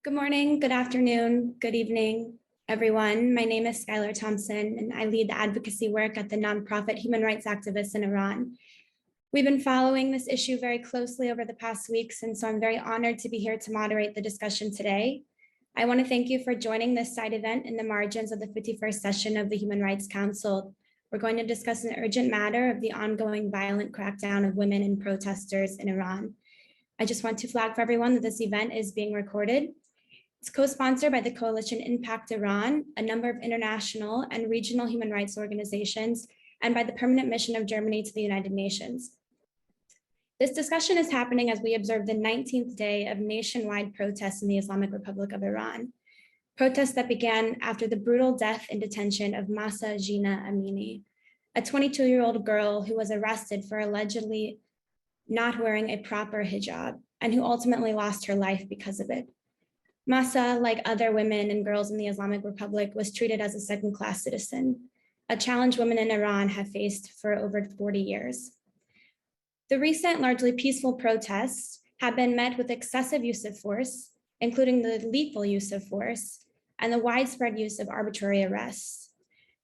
Good morning, good afternoon, good evening, everyone. My name is Skylar Thompson, and I lead the advocacy work at the nonprofit Human Rights Activists in Iran. We've been following this issue very closely over the past weeks, and so I'm very honored to be here to moderate the discussion today. I want to thank you for joining this side event in the margins of the 51st session of the Human Rights Council. We're going to discuss an urgent matter of the ongoing violent crackdown of women and protesters in Iran. I just want to flag for everyone that this event is being recorded. It's co-sponsored by the Coalition Impact Iran, a number of international and regional human rights organizations, and by the Permanent Mission of Germany to the United Nations. This discussion is happening as we observe the 19th day of nationwide protests in the Islamic Republic of Iran. Protests that began after the brutal death in detention of Mahsa Jina Amini, a 22-year-old girl who was arrested for allegedly not wearing a proper hijab and who ultimately lost her life because of it. Mahsa, like other women and girls in the Islamic Republic, was treated as a second-class citizen, a challenge women in Iran have faced for over 40 years. The recent largely peaceful protests have been met with excessive use of force, including the lethal use of force and the widespread use of arbitrary arrests.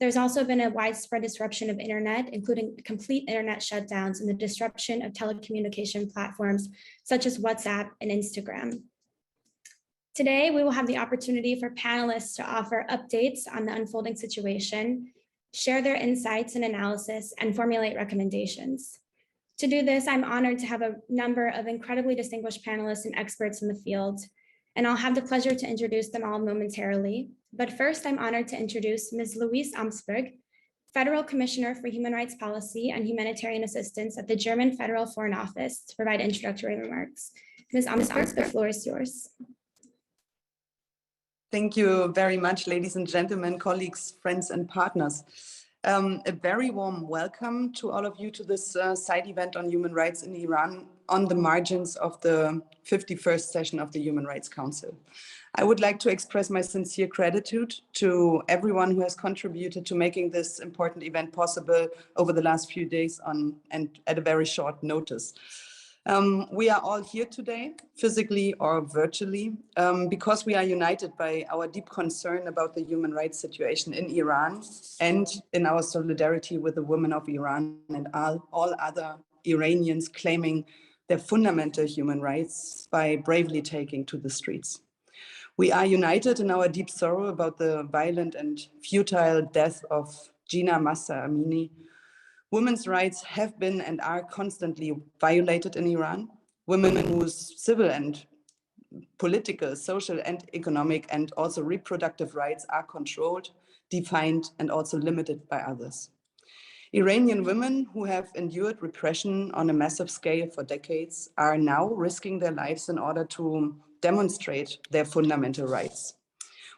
There's also been a widespread disruption of internet, including complete internet shutdowns and the disruption of telecommunication platforms such as WhatsApp and Instagram. Today, we will have the opportunity for panelists to offer updates on the unfolding situation, share their insights and analysis, and formulate recommendations. To do this, I'm honored to have a number of incredibly distinguished panelists and experts in the field, and I'll have the pleasure to introduce them all momentarily. But first, I'm honored to introduce Ms. Louise Amsberg, Federal Commissioner for Human Rights Policy and Humanitarian Assistance at the German Federal Foreign Office, to provide introductory remarks. Ms. Amsberg, the floor is yours. Thank you very much, ladies and gentlemen, colleagues, friends, and partners. A very warm welcome to all of you to this side event on human rights in Iran on the margins of the 51st session of the Human Rights Council. I would like to express my sincere gratitude to everyone who has contributed to making this important event possible over the last few days and at a very short notice. We are all here today, physically or virtually, because we are united by our deep concern about the human rights situation in Iran and in our solidarity with the women of Iran and all other Iranians claiming their fundamental human rights by bravely taking to the streets. We are united in our deep sorrow about the violent and futile death of Jina Mahsa Amini. Women's rights have been and are constantly violated in Iran. Women whose civil and political, social and economic and also reproductive rights are controlled, defined and also limited by others. Iranian women who have endured repression on a massive scale for decades are now risking their lives in order to demonstrate their fundamental rights.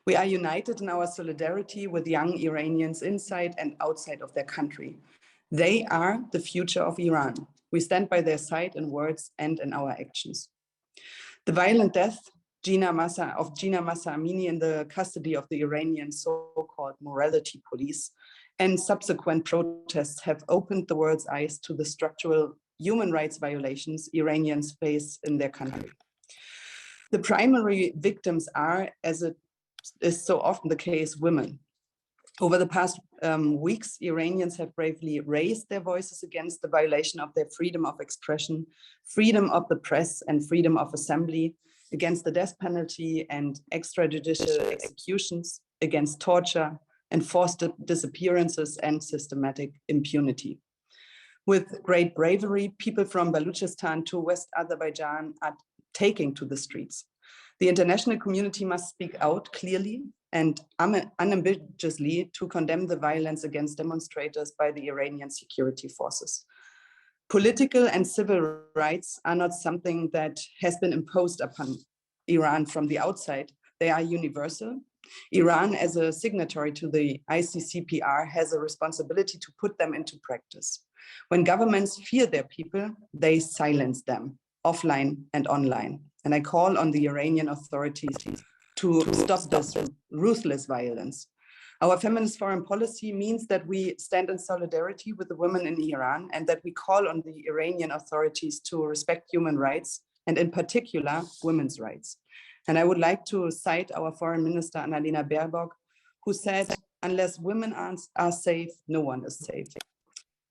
We are united in our solidarity with young Iranians inside and outside of their country. They are the future of Iran. We stand by their side in words and in our actions. The violent death of Jina Mahsa Amini in the custody of the Iranian so-called morality police and subsequent protests have opened the world's eyes to the structural human rights violations Iranians face in their country. The primary victims are, as it is so often the case, women. Over the past weeks, Iranians have bravely raised their voices against the violation of their freedom of expression, freedom of the press, and freedom of assembly, against the death penalty and extrajudicial executions, against torture and forced disappearances and systematic impunity. With great bravery, people from Baluchistan to West Azerbaijan are taking to the streets. The international community must speak out clearly and unambiguously to condemn the violence against demonstrators by the Iranian security forces. Political and civil rights are not something that has been imposed upon Iran from the outside. They are universal. Iran, as a signatory to the ICCPR, has a responsibility to put them into practice. When governments fear their people, they silence them, offline and online. And I call on the Iranian authorities to stop this ruthless violence. Our feminist foreign policy means that we stand in solidarity with the women in Iran and that we call on the Iranian authorities to respect human rights and in particular, women's rights. And I would like to cite our Foreign Minister, Annalena Baerbock, who said, unless women are safe, no one is safe.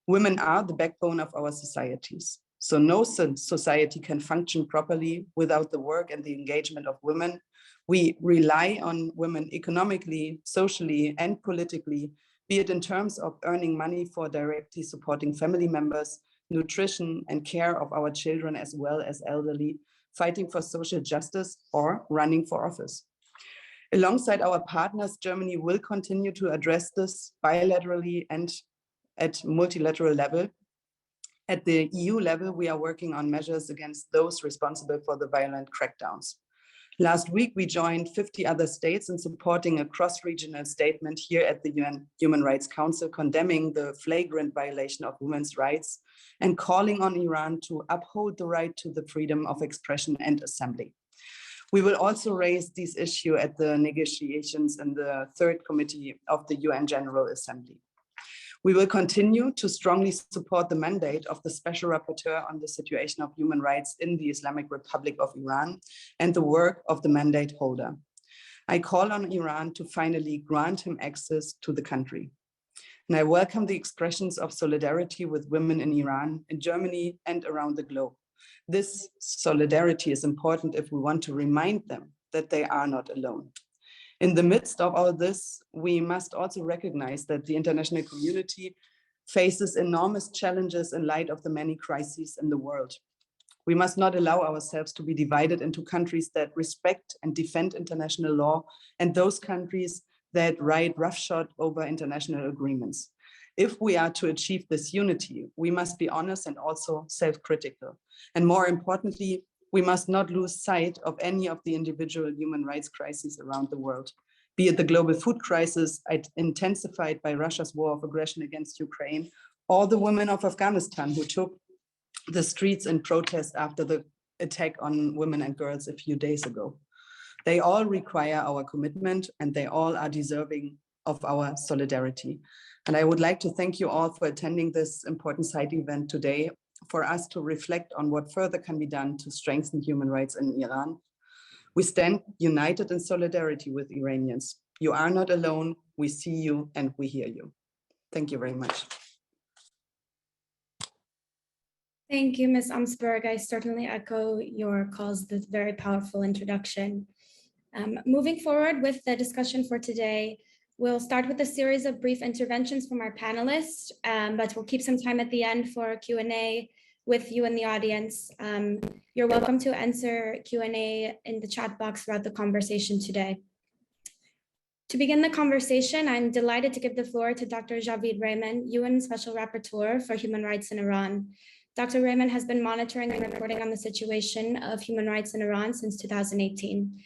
Women are the backbone of our societies. So no society can function properly without the work and the engagement of women. We rely on women economically, socially, and politically, be it in terms of earning money for directly supporting family members, nutrition and care of our children, as well as elderly, fighting for social justice, or running for office. Alongside our partners, Germany will continue to address this bilaterally and at multilateral level. At the EU level, we are working on measures against those responsible for the violent crackdowns. Last week, we joined 50 other states in supporting a cross-regional statement here at the UN Human Rights Council, condemning the flagrant violation of women's rights and calling on Iran to uphold the right to the freedom of expression and assembly. We will also raise this issue at the negotiations in the third committee of the UN General Assembly. We will continue to strongly support the mandate of the Special Rapporteur on the situation of human rights in the Islamic Republic of Iran and the work of the mandate holder. I call on Iran to finally grant him access to the country. And I welcome the expressions of solidarity with women in Iran, in Germany, and around the globe. This solidarity is important if we want to remind them that they are not alone. In the midst of all this, we must also recognize that the international community faces enormous challenges in light of the many crises in the world. We must not allow ourselves to be divided into countries that respect and defend international law and those countries that ride roughshod over international agreements. If we are to achieve this unity, we must be honest and also self-critical. And more importantly, we must not lose sight of any of the individual human rights crises around the world, be it the global food crisis intensified by Russia's war of aggression against Ukraine, or the women of Afghanistan who took the streets in protest after the attack on women and girls a few days ago. They all require our commitment and they all are deserving of our solidarity. And I would like to thank you all for attending this important side event today, for us to reflect on what further can be done to strengthen human rights in Iran. We stand united in solidarity with Iranians. You are not alone. We see you and we hear you. Thank you very much. Thank you, Ms. Amsberg. I certainly echo your calls, this very powerful introduction. Moving forward with the discussion for today, we'll start with a series of brief interventions from our panelists, but we'll keep some time at the end for Q&A with you in the audience. You're welcome to answer Q&A in the chat box throughout the conversation today. To begin the conversation, I'm delighted to give the floor to Dr. Javid Rehman, UN Special Rapporteur for Human Rights in Iran. Dr. Rehman has been monitoring and reporting on the situation of human rights in Iran since 2018.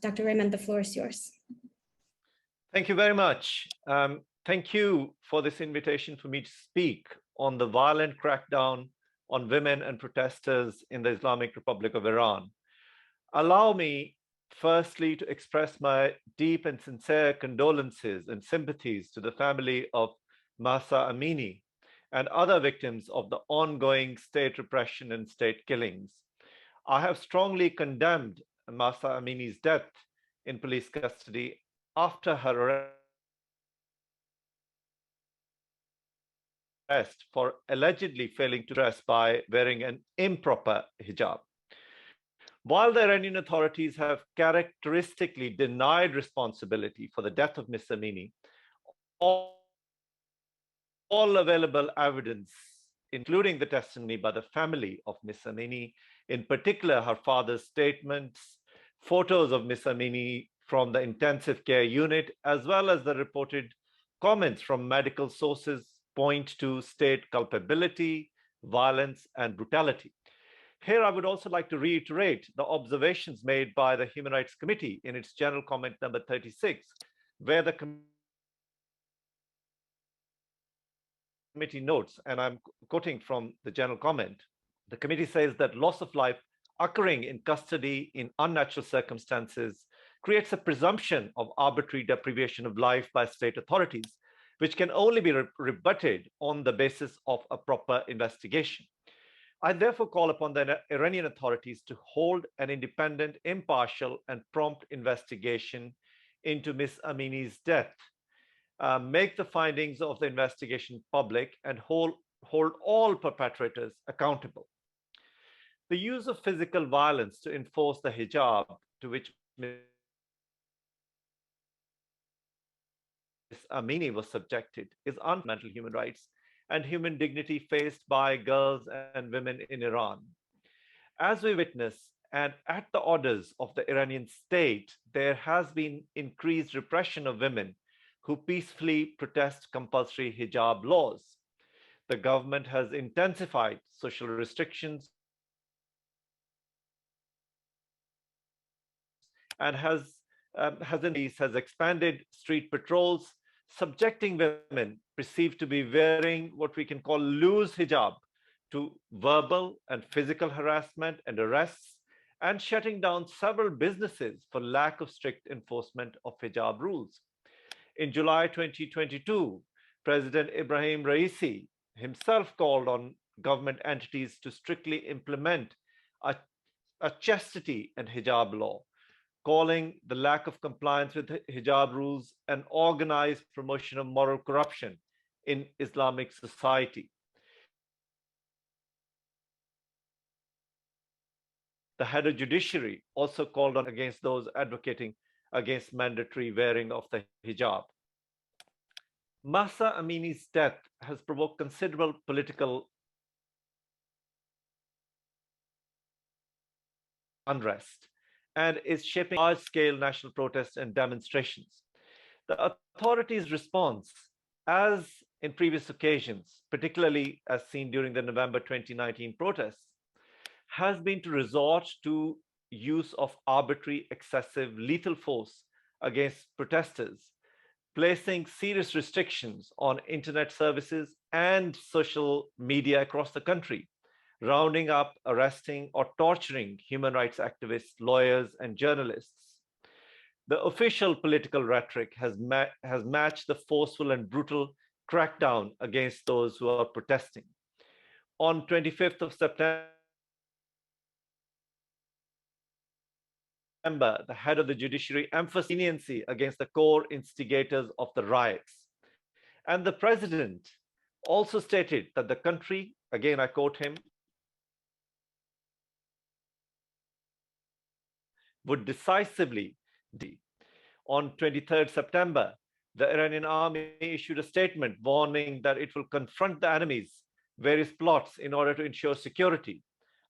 Dr. Rehman, the floor is yours. Thank you very much. Thank you for this invitation for me to speak on the violent crackdown on women and protesters in the Islamic Republic of Iran. Allow me firstly to express my deep and sincere condolences and sympathies to the family of Mahsa Amini and other victims of the ongoing state repression and state killings. I have strongly condemned Mahsa Amini's death in police custody after her arrest for allegedly failing to dress by wearing an improper hijab. While the Iranian authorities have characteristically denied responsibility for the death of Ms. Amini, all available evidence, including the testimony by the family of Ms. Amini, in particular her father's statements, photos of Ms. Amini from the intensive care unit, as well as the reported comments from medical sources, point to state culpability, violence, and brutality. Here, I would also like to reiterate the observations made by the Human Rights Committee in its general comment number 36, where the committee notes, and I'm quoting from the general comment, the committee says that loss of life occurring in custody in unnatural circumstances creates a presumption of arbitrary deprivation of life by state authorities, which can only be rebutted on the basis of a proper investigation. I therefore call upon the Iranian authorities to hold an independent, impartial, and prompt investigation into Ms. Amini's death, make the findings of the investigation public, and hold all perpetrators accountable. The use of physical violence to enforce the hijab to which Ms. Amini was subjected is fundamental human rights and human dignity faced by girls and women in Iran. As we witness, and at the orders of the Iranian state, there has been increased repression of women who peacefully protest compulsory hijab laws. The government has intensified social restrictions and has expanded street patrols, subjecting women perceived to be wearing what we can call loose hijab to verbal and physical harassment and arrests, and shutting down several businesses for lack of strict enforcement of hijab rules. In July 2022, President Ibrahim Raisi himself called on government entities to strictly implement a chastity and hijab law, calling the lack of compliance with hijab rules an organized promotion of moral corruption in Islamic society. The head of judiciary also called on against those advocating against mandatory wearing of the hijab. Mahsa Amini's death has provoked considerable political unrest and is shaping large-scale national protests and demonstrations. The authorities' response, as in previous occasions, particularly as seen during the November 2019 protests, has been to resort to use of arbitrary, excessive, lethal force against protesters, placing serious restrictions on internet services and social media across the country, rounding up, arresting, or torturing human rights activists, lawyers, and journalists. The official political rhetoric has matched the forceful and brutal crackdown against those who are protesting. On 25th of September, the head of the judiciary emphasized leniency against the core instigators of the riots. And the president also stated that the country, again I quote him, would decisively. On 23rd September, the Iranian army issued a statement warning that it will confront the enemy's various plots in order to ensure security.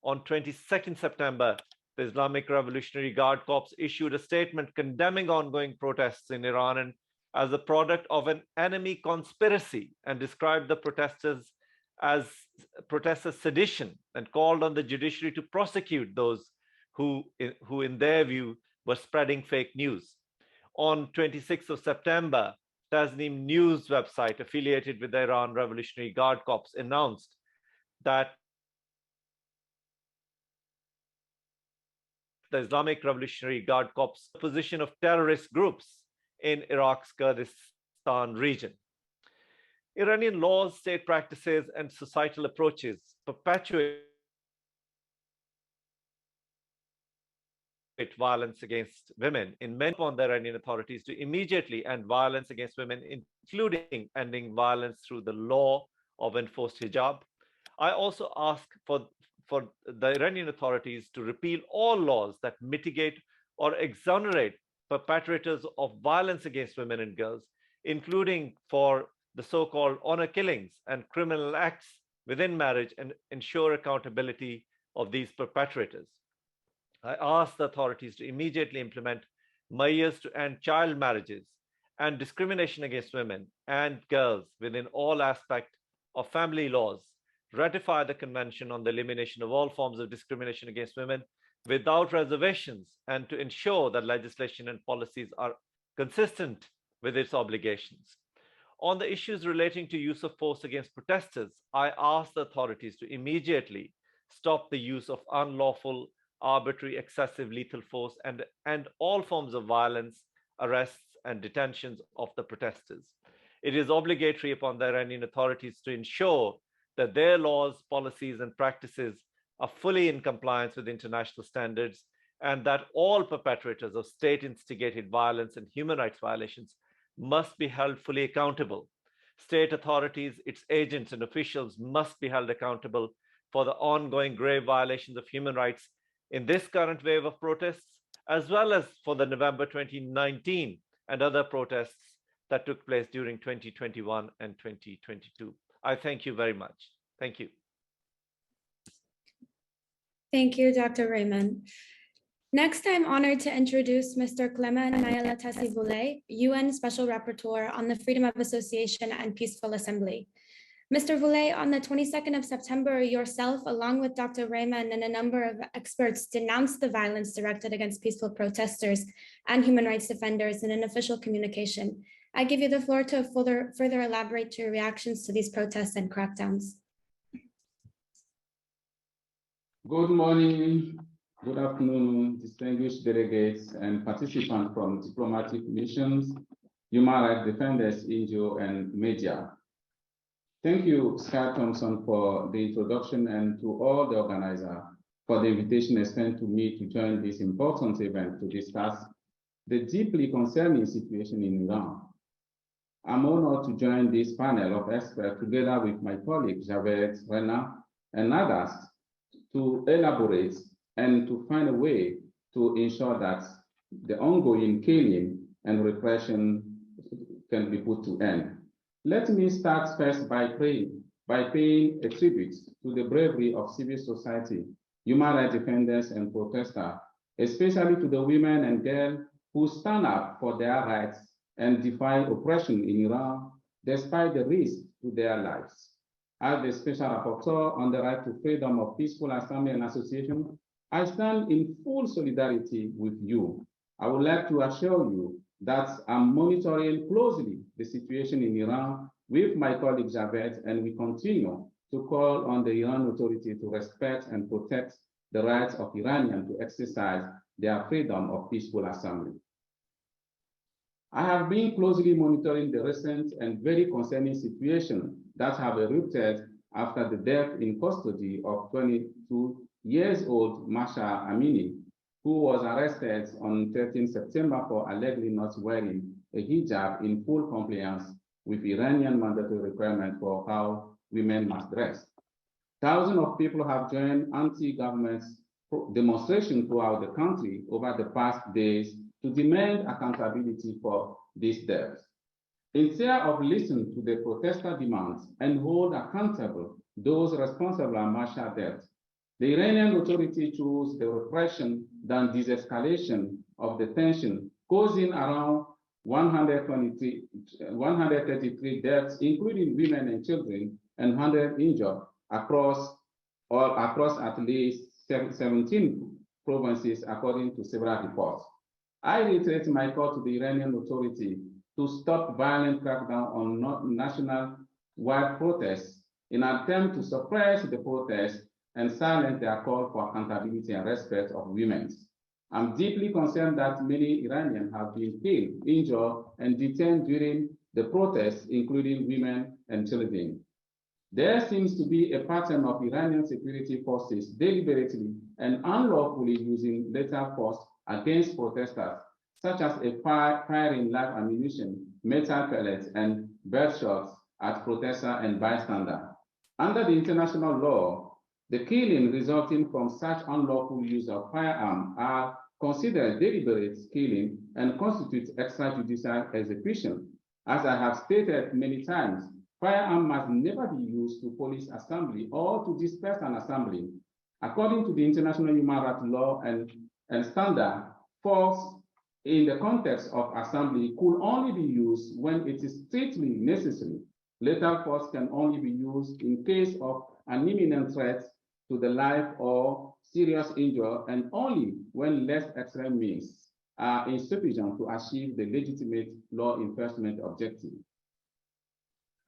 On 22nd September, the Islamic Revolutionary Guard Corps issued a statement condemning ongoing protests in Iran and as a product of an enemy conspiracy, and described the protesters as sedition, and called on the judiciary to prosecute those who in their view were spreading fake news. On 26th of September, Tasnim News website affiliated with the Iran Revolutionary Guard Corps announced that the Islamic Revolutionary Guard Corps position of terrorist groups in Iraq's Kurdistan region. Iranian laws, state practices, and societal approaches perpetuate violence against women in many upon the Iranian authorities to immediately end violence against women, including ending violence through the law of enforced hijab. I also ask for the Iranian authorities to repeal all laws that mitigate or exonerate perpetrators of violence against women and girls, including for the so-called honor killings and criminal acts within marriage, and ensure accountability of these perpetrators. I ask the authorities to immediately implement measures to end child marriages and discrimination against women and girls within all aspects of family laws, ratify the Convention on the Elimination of All Forms of Discrimination Against Women without reservations, and to ensure that legislation and policies are consistent with its obligations. On the issues relating to use of force against protesters, I ask the authorities to immediately stop the use of unlawful, arbitrary, excessive lethal force and all forms of violence, arrests, and detentions of the protesters. It is obligatory upon the Iranian authorities to ensure that their laws, policies, and practices are fully in compliance with international standards, and that all perpetrators of state-instigated violence and human rights violations must be held fully accountable. State authorities, its agents, and officials must be held accountable for the ongoing grave violations of human rights in this current wave of protests, as well as for the November 2019 and other protests that took place during 2021 and 2022. I thank you very much. Thank you. Thank you, Dr. Raymond. Next, I'm honored to introduce Mr. Clement Nayela-Tassi-Voulay, UN Special Rapporteur on the Freedom of Association and Peaceful Assembly. Mr. Voulay, on the 22nd of September, yourself, along with Dr. Raymond and a number of experts, denounced the violence directed against peaceful protesters and human rights defenders in an official communication. I give you the floor to further elaborate your reactions to these protests and crackdowns. Good morning, good afternoon, distinguished delegates and participants from diplomatic missions, human rights defenders, NGO, and media. Thank you, Scott Thompson, for the introduction, and to all the organizers for the invitation extended to me to join this important event to discuss the deeply concerning situation in Iran. I'm honored to join this panel of experts together with my colleague Javed Rena and others to elaborate and to find a way to ensure that the ongoing killing and repression can be put to end. Let me start first by paying a tribute to the bravery of civil society, human rights defenders and protesters, especially to the women and girls who stand up for their rights and defy oppression in Iran, despite the risk to their lives. As the Special Rapporteur on the right to freedom of peaceful assembly and association, I stand in full solidarity with you. I would like to assure you that I'm monitoring closely the situation in Iran with my colleague Javed, and we continue to call on the Iran authority to respect and protect the rights of Iranians to exercise their freedom of peaceful assembly. I have been closely monitoring the recent and very concerning situation that have erupted after the death in custody of 22-year-old Mahsa Amini, who was arrested on 13 September for allegedly not wearing a hijab in full compliance with Iranian mandatory requirement for how women must dress. Thousands of people have joined anti-government demonstrations throughout the country over the past days to demand accountability for these deaths. Instead of listening to the protester demands and hold accountable those responsible for Mahsa's death, the Iranian authority chose the repression than de-escalation of the tension, causing around 133 deaths, including women and children, and 100 injured across at least 17 provinces, according to several reports. I reiterate my call to the Iranian authority to stop violent crackdown on national-wide protests in an attempt to suppress the protests and silence their call for accountability and respect of women. I'm deeply concerned that many Iranians have been killed, injured, and detained during the protests, including women and children. There seems to be a pattern of Iranian security forces deliberately and unlawfully using lethal force against protesters, such as firing live ammunition, metal pellets, and bird shots at protesters and bystanders. Under the international law, the killing resulting from such unlawful use of firearms are considered deliberate killing and constitute extrajudicial execution. As I have stated many times, firearms must never be used to police assembly or to disperse an assembly. According to the international human rights law and standard, force in the context of assembly could only be used when it is strictly necessary. Lethal force can only be used in case of an imminent threat to the life or serious injury, and only when less extreme means are insufficient to achieve the legitimate law enforcement objective.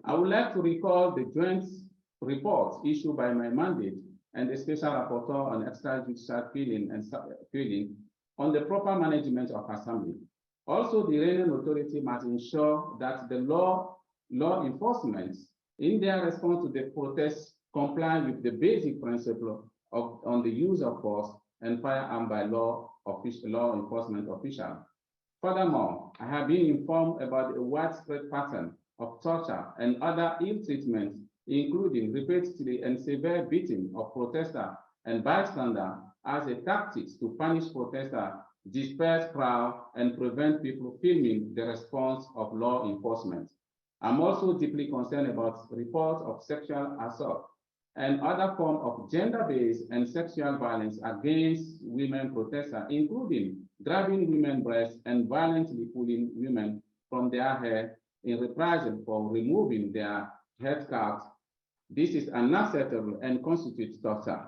I would like to recall the joint report issued by my mandate and the Special Rapporteur on extrajudicial killing on the proper management of assembly. Also, the Iranian authority must ensure that the law enforcement in their response to the protests comply with the basic principle on the use of force and firearm by law enforcement officials. Furthermore, I have been informed about a widespread pattern of torture and other ill treatment, including repeatedly and severe beating of protesters and bystanders as a tactic to punish protesters, disperse crowds, and prevent people filming the response of law enforcement. I'm also deeply concerned about reports of sexual assault and other forms of gender-based and sexual violence against women protesters, including grabbing women's breasts and violently pulling women from their hair in reprisal for removing their headscarves. This is unacceptable and constitutes torture.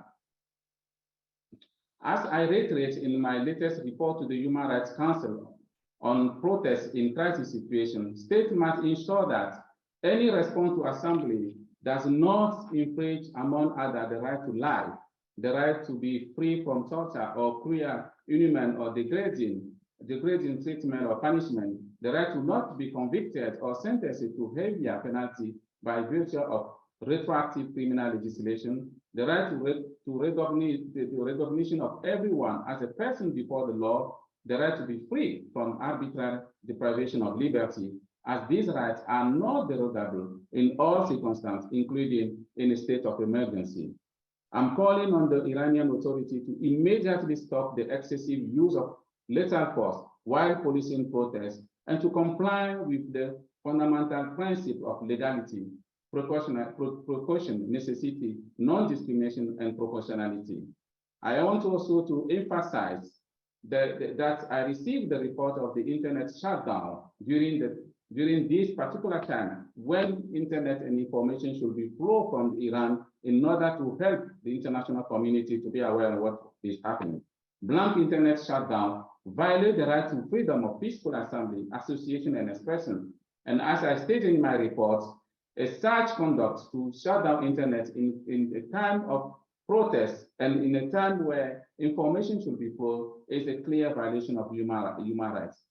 As I reiterate in my latest report to the Human Rights Council on protests in crisis situations, states must ensure that any response to assembly does not infringe, among others, the right to life, the right to be free from torture or cruel, inhuman, or degrading treatment or punishment, the right to not be convicted or sentenced to heavier penalty by virtue of retroactive criminal legislation, the right to recognition of everyone as a person before the law, the right to be free from arbitrary deprivation of liberty, as these rights are not derogable in all circumstances, including in a state of emergency. I'm calling on the Iranian authority to immediately stop the excessive use of lethal force while policing protests and to comply with the fundamental principle of legality, precaution, necessity, non-discrimination, and proportionality. I want also to emphasize that I received the report of the internet shutdown during this particular time when internet and information should be flow from Iran in order to help the international community to be aware of what is happening. Blank internet shutdown violate the right to freedom of peaceful assembly, association, and expression. And as I stated in my report, a such conduct to shut down internet in a time of protest and in a time where information should be flow is a clear violation of human rights.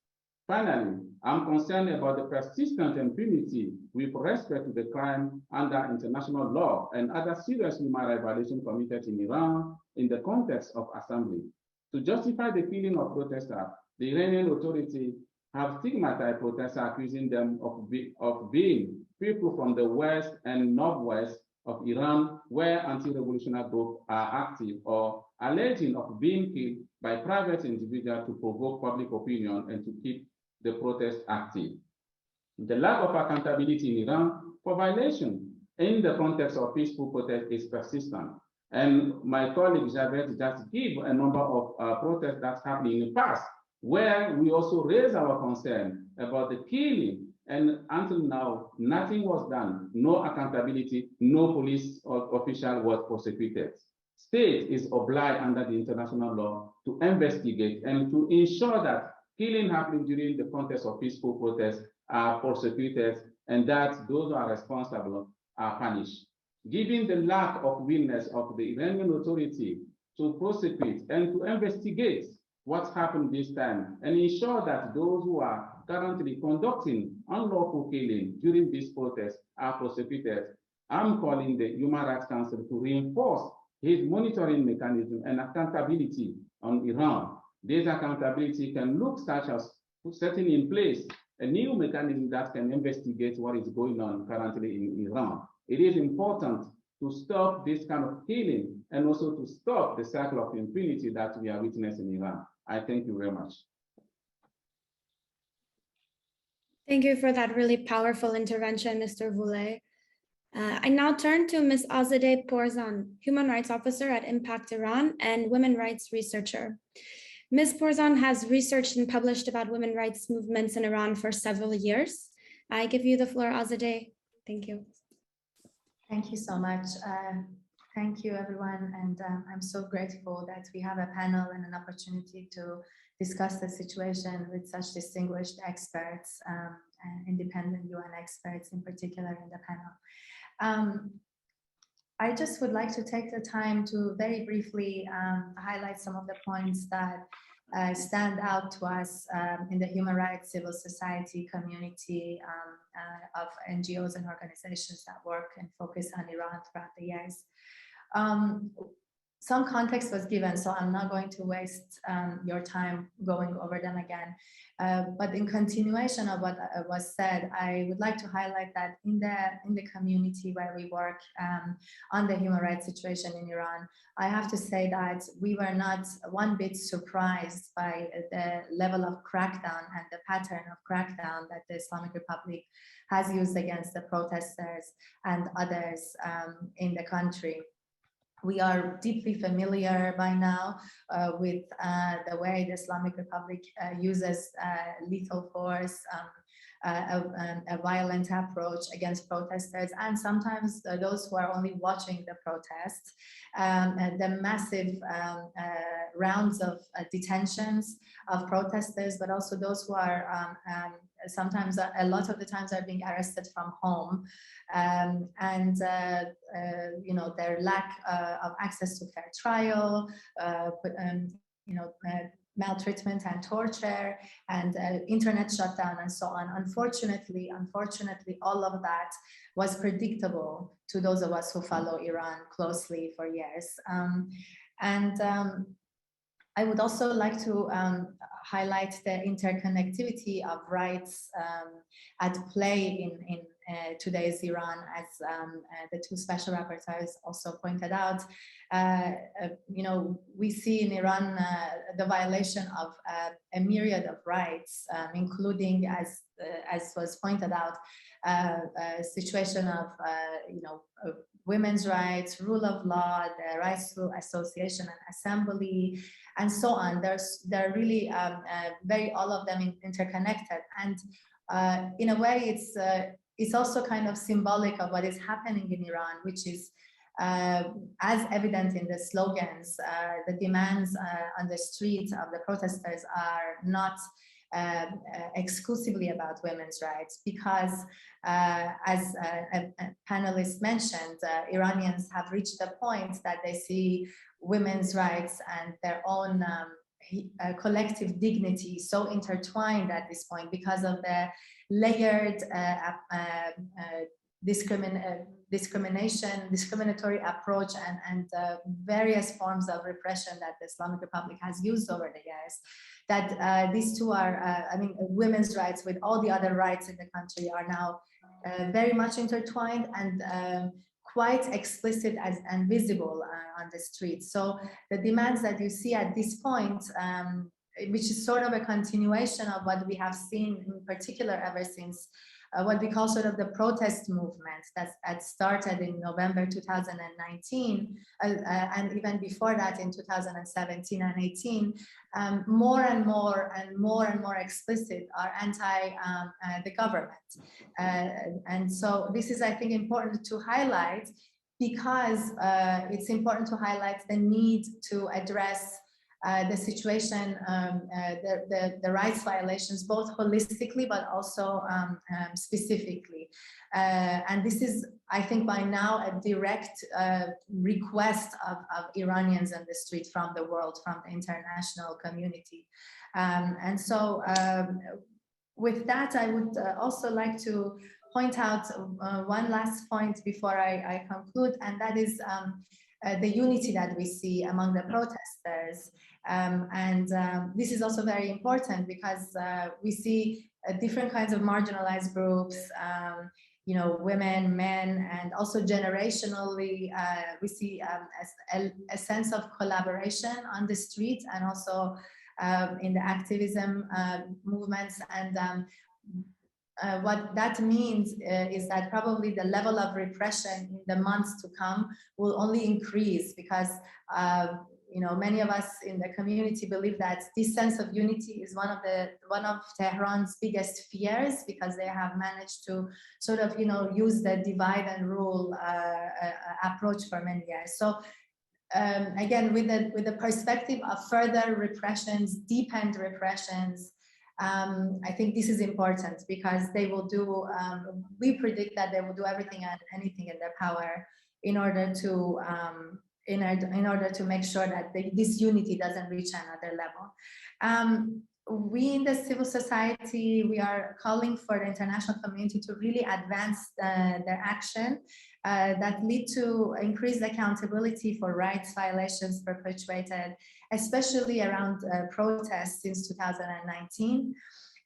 Finally, I'm concerned about the persistent impunity with respect to the crime under international law and other serious human rights violations committed in Iran in the context of assembly. To justify the killing of protesters, the Iranian authorities have stigmatized protesters, accusing them of being people from the west and northwest of Iran, where anti-revolutionary groups are active, or alleging of being killed by private individuals to provoke public opinion and to keep the protest active. The lack of accountability in Iran for violation in the context of peaceful protest is persistent. And my colleague Javed just gave a number of protests that's happening in the past, where we also raised our concern about the killing. And until now, nothing was done, no accountability, no police official was prosecuted. State is obliged under the international law to investigate and to ensure that killing happening during the context of peaceful protests are prosecuted and that those who are responsible are punished. Given the lack of willingness of the Iranian authority to prosecute and to investigate what's happened this time and ensure that those who are currently conducting unlawful killing during this protest are prosecuted, I'm calling the Human Rights Council to reinforce his monitoring mechanism and accountability on Iran. This accountability can look such as setting in place a new mechanism that can investigate what is going on currently in Iran. It is important to stop this kind of killing and also to stop the cycle of impunity that we are witnessing in Iran. I thank you very much. Thank you for that really powerful intervention, Mr. Voulay. I now turn to Ms. Azadeh Porzan, Human Rights Officer at Impact Iran and Women Rights Researcher. Ms. Porzan has researched and published about women rights movements in Iran for several years. I give you the floor, Azadeh. Thank you. Thank you so much. Thank you, everyone. And I'm so grateful that we have a panel and an opportunity to discuss the situation with such distinguished experts, independent UN experts in particular in the panel. I just would like to take the time to very briefly highlight some of the points that stand out to us in the human rights, civil society community of NGOs and organizations that work and focus on Iran throughout the years. Some context was given, so I'm not going to waste your time going over them again. But in continuation of what was said, I would like to highlight that in the community where we work on the human rights situation in Iran, I have to say that we were not one bit surprised by the level of crackdown and the pattern of crackdown that the Islamic Republic has used against the protesters and others in the country. We are deeply familiar by now with the way the Islamic Republic uses lethal force, a violent approach against protesters, and sometimes those who are only watching the protests, the massive rounds of detentions of protesters, but also those who are sometimes, a lot of the times, are being arrested from home, and you know, their lack of access to fair trial, maltreatment and torture, and internet shutdown and so on. Unfortunately, all of that was predictable to those of us who follow Iran closely for years. I would also like to highlight the interconnectivity of rights at play in today's Iran, as the two special rapporteurs also pointed out. You know, we see in Iran the violation of a myriad of rights, including, as was pointed out, a situation of you know, women's rights, rule of law, the rights to association and assembly, and so on. They're really very, all of them interconnected, and in a way, it's also kind of symbolic of what is happening in Iran, which is as evident in the slogans. The demands on the streets of the protesters are not exclusively about women's rights, because as a panelist mentioned, Iranians have reached a point that they see women's rights and their own collective dignity so intertwined at this point because of the layered discriminatory approach and various forms of repression that the Islamic Republic has used over the years, that these two are, I mean, women's rights with all the other rights in the country are now very much intertwined and quite explicit and visible on the streets. So the demands that you see at this point, which is sort of a continuation of what we have seen in particular ever since what we call sort of the protest movement that started in November 2019, and even before that in 2017 and 18, more and more explicit are anti the government. And so this is, I think, important to highlight, because it's important to highlight the need to address the situation, the rights violations, both holistically but also specifically. And this is, I think, by now a direct request of Iranians on the street from the world, from the international community. And so with that, I would also like to point out one last point before I conclude, and that is the unity that we see among the protesters. This is also very important because we see different kinds of marginalized groups, you know, women, men, and also generationally, we see a sense of collaboration on the street and also in the activism movements. And what that means is that probably the level of repression in the months to come will only increase, because you know, many of us in the community believe that this sense of unity is one of Tehran's biggest fears, because they have managed to sort of, you know, use the divide and rule approach for many years. So again, with the perspective of further repressions, deepened repressions, I think this is important, because they will do, we predict that they will do everything and anything in their power in order to in order to make sure that this unity doesn't reach another level. We in the civil society, we are calling for the international community to really advance their action that lead to increased accountability for rights violations perpetuated, especially around protests since 2019.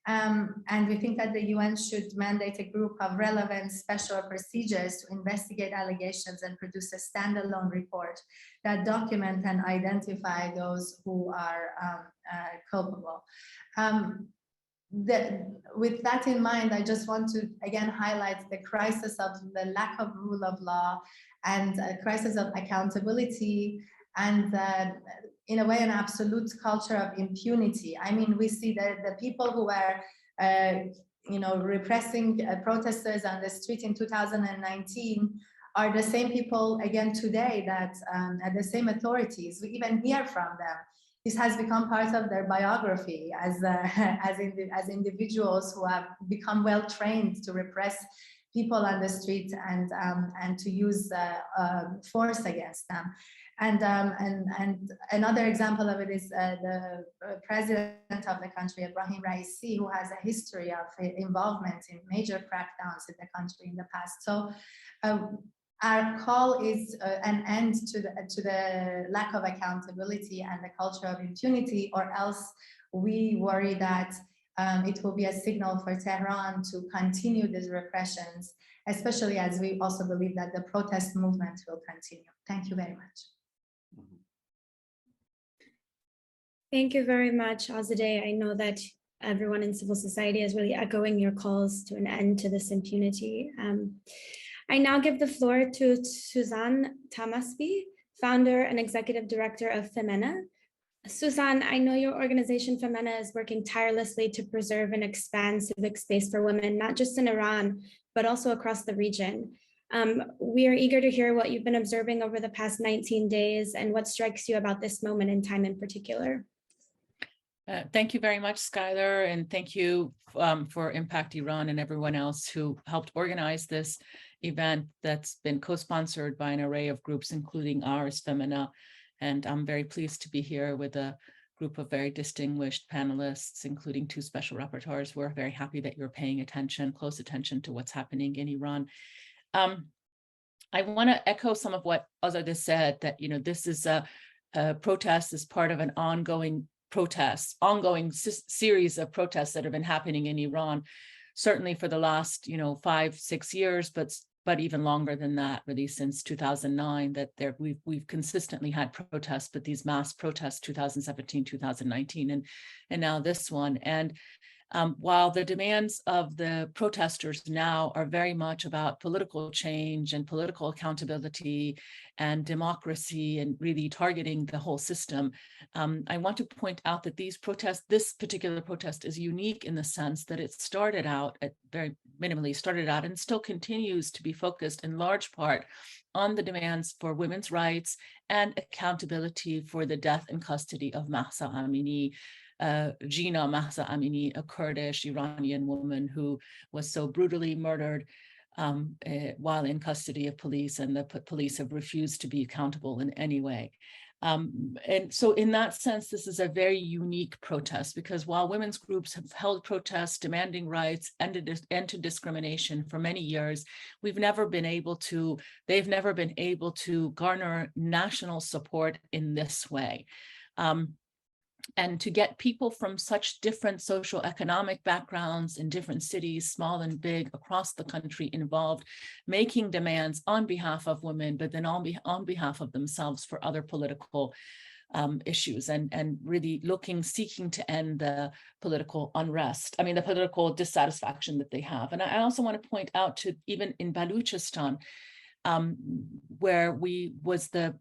And we think that the UN should mandate a group of relevant special procedures to investigate allegations and produce a standalone report that document and identify those who are culpable. With that in mind, I just want to again highlight the crisis of the lack of rule of law and a crisis of accountability and in a way an absolute culture of impunity. I mean, we see that the people who were repressing protesters on the street in 2019 are the same people again today that are the same authorities. We even hear from them. This has become part of their biography as individuals who have become well trained to repress people on the street and to use force against them. And another example of it is the president of the country, Ibrahim Raisi, who has a history of involvement in major crackdowns in the country in the past. So our call is an end to the lack of accountability and the culture of impunity, or else we worry that it will be a signal for Tehran to continue these repressions, especially as we also believe that the protest movement will continue. Thank you very much. Thank you very much, Azadeh. I know that everyone in civil society is really echoing your calls to an end to this impunity. I now give the floor to Suzanne Tamasby, founder and executive director of Femena. Suzanne, I know your organization Femena is working tirelessly to preserve and expand civic space for women, not just in Iran, but also across the region. We are eager to hear what you've been observing over the past 19 days and what strikes you about this moment in time in particular. Thank you very much, Skylar, and thank you for Impact Iran and everyone else who helped organize this event that's been co-sponsored by an array of groups, including ours, Femena. And I'm very pleased to be here with a group of very distinguished panelists, including two special rapporteurs. We're very happy that you're paying close attention to what's happening in Iran. I want to echo some of what Azadeh said, that this is a protest as part of an ongoing series of protests that have been happening in Iran, certainly for the last 5-6 years, but even longer than that, really since 2009, that we've consistently had protests, but these mass protests 2017, 2019, and now this one. And while the demands of the protesters now are very much about political change and political accountability and democracy and really targeting the whole system, I want to point out that this particular protest is unique in the sense that it started out and still continues to be focused in large part on the demands for women's rights and accountability for the death in custody of Mahsa Amini. Jina Mahsa Amini, a Kurdish Iranian woman who was so brutally murdered while in custody of police, and the police have refused to be accountable in any way. And so in that sense, this is a very unique protest, because while women's groups have held protests demanding rights and end to discrimination for many years, they've never been able to garner national support in this way. And to get people from such different socioeconomic backgrounds in different cities, small and big, across the country involved, making demands on behalf of women, but then on behalf of themselves for other political issues, and really seeking to end the political unrest, the political dissatisfaction that they have. And I also want to point out to even in Baluchistan, where was the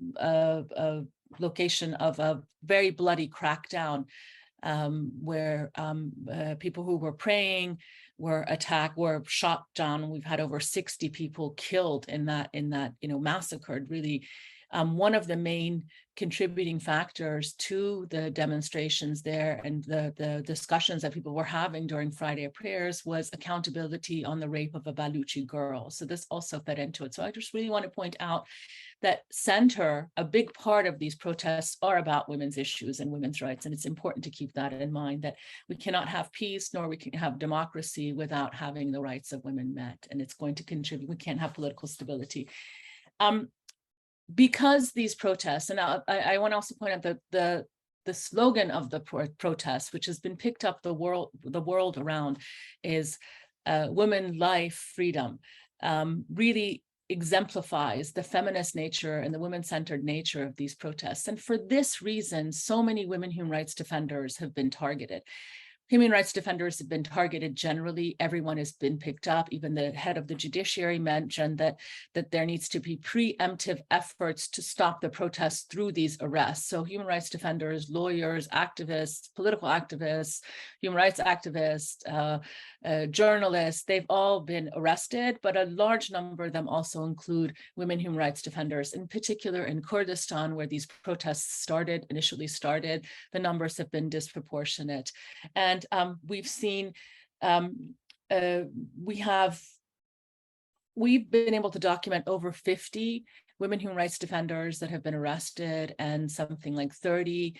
location of a very bloody crackdown, where people who were praying were shot down. We've had over 60 people killed in that massacred, really One of the main contributing factors to the demonstrations there and the discussions that people were having during Friday prayers was accountability on the rape of a Baluchi girl. So this also fed into it. So I just really want to point out that a big part of these protests are about women's issues and women's rights. And it's important to keep that in mind, that we cannot have peace, nor we can have democracy without having the rights of women met. And it's going to contribute, we can't have political stability. Because these protests, and I want to also point out that the slogan of the protest, which has been picked up the world around, is women, life, freedom, really exemplifies the feminist nature and the women-centered nature of these protests. And for this reason, so many women human rights defenders have been targeted. Human rights defenders have been targeted generally. Everyone has been picked up. Even the head of the judiciary mentioned that there needs to be preemptive efforts to stop the protests through these arrests. So human rights defenders, lawyers, activists, political activists, human rights activists, journalists, they've all been arrested, but a large number of them also include women human rights defenders. In particular, in Kurdistan, where these protests initially started, the numbers have been disproportionate. And we've seen, we've been able to document over 50 women human rights defenders that have been arrested and something like 30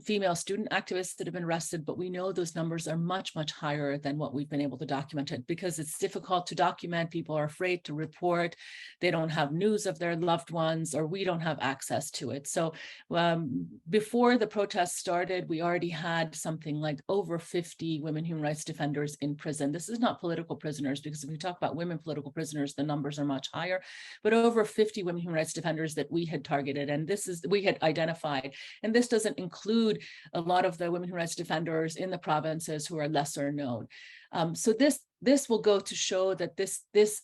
female student activists that have been arrested, but we know those numbers are much, much higher than what we've been able to document it because it's difficult to document. People are afraid to report. They don't have news of their loved ones, or we don't have access to it. So before the protests started, we already had something like over 50 women human rights defenders in prison. This is not political prisoners, because if we talk about women political prisoners, the numbers are much higher, but over 50 women human rights defenders that we had targeted, and we had identified. And this doesn't include a lot of the women human rights defenders in the provinces who are lesser known. So this will go to show that this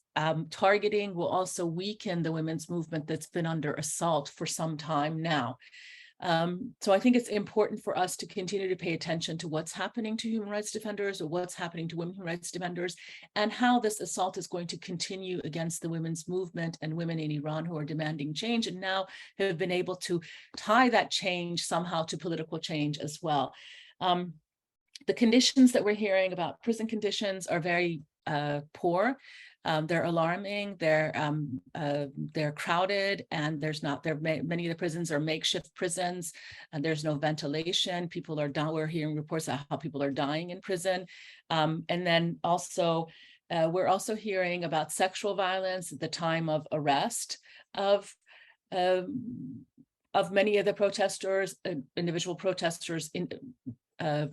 targeting will also weaken the women's movement that's been under assault for some time now. So I think it's important for us to continue to pay attention to what's happening to human rights defenders, or what's happening to women human rights defenders, and how this assault is going to continue against the women's movement and women in Iran who are demanding change, and now have been able to tie that change somehow to political change as well. The conditions that we're hearing about, prison conditions, are very poor. They're alarming. They're crowded, and many of the prisons are makeshift prisons, and there's no ventilation. People are dying. We're hearing reports of how people are dying in prison, and then also we're also hearing about sexual violence at the time of arrest of many of the protesters, individual protesters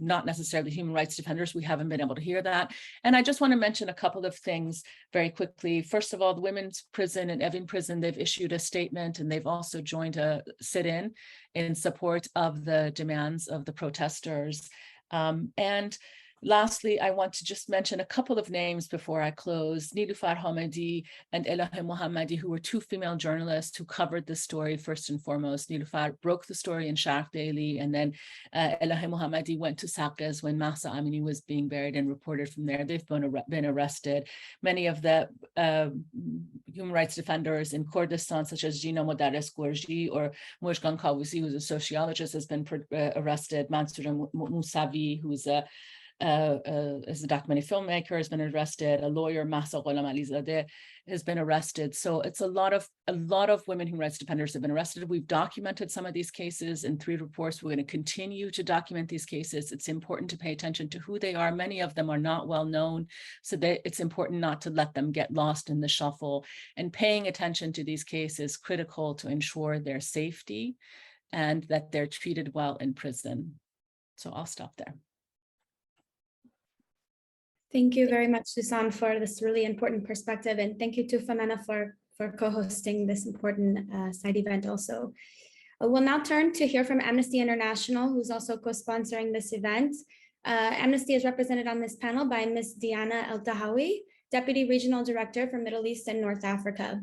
not necessarily human rights defenders. We haven't been able to hear that. And I just want to mention a couple of things very quickly. First of all, the women's prison and Evin prison, they've issued a statement, and they've also joined a sit-in in support of the demands of the protesters. And lastly, I want to just mention a couple of names before I close. Nilufar Hamedi and Elahe Mohammadi, who were two female journalists who covered this story first and foremost. Nilufar broke the story in Sharq Daily, and then Elahe Mohammadi went to Saqqez when Mahsa Amini was being buried and reported from there. They've been arrested. Many of the human rights defenders in Kurdistan, such as Jina Modarres Gorji or Mujgan Kawusi, who's a sociologist, has been arrested. Mansour Mousavi, who's as a documentary filmmaker, has been arrested. A lawyer, Mahsa Alizadeh, has been arrested. So it's a lot of women human rights defenders have been arrested. We've documented some of these cases in 3 reports. We're going to continue to document these cases. It's important to pay attention to who they are. Many of them are not well known, so it's important not to let them get lost in the shuffle. And paying attention to these cases is critical to ensure their safety and that they're treated well in prison. So I'll stop there. Thank you very much, Susan, for this really important perspective. And thank you to Femena for co-hosting this important side event also. We'll now turn to hear from Amnesty International, who's also co-sponsoring this event. Amnesty is represented on this panel by Ms. Diana El-Tahawi, Deputy Regional Director for Middle East and North Africa.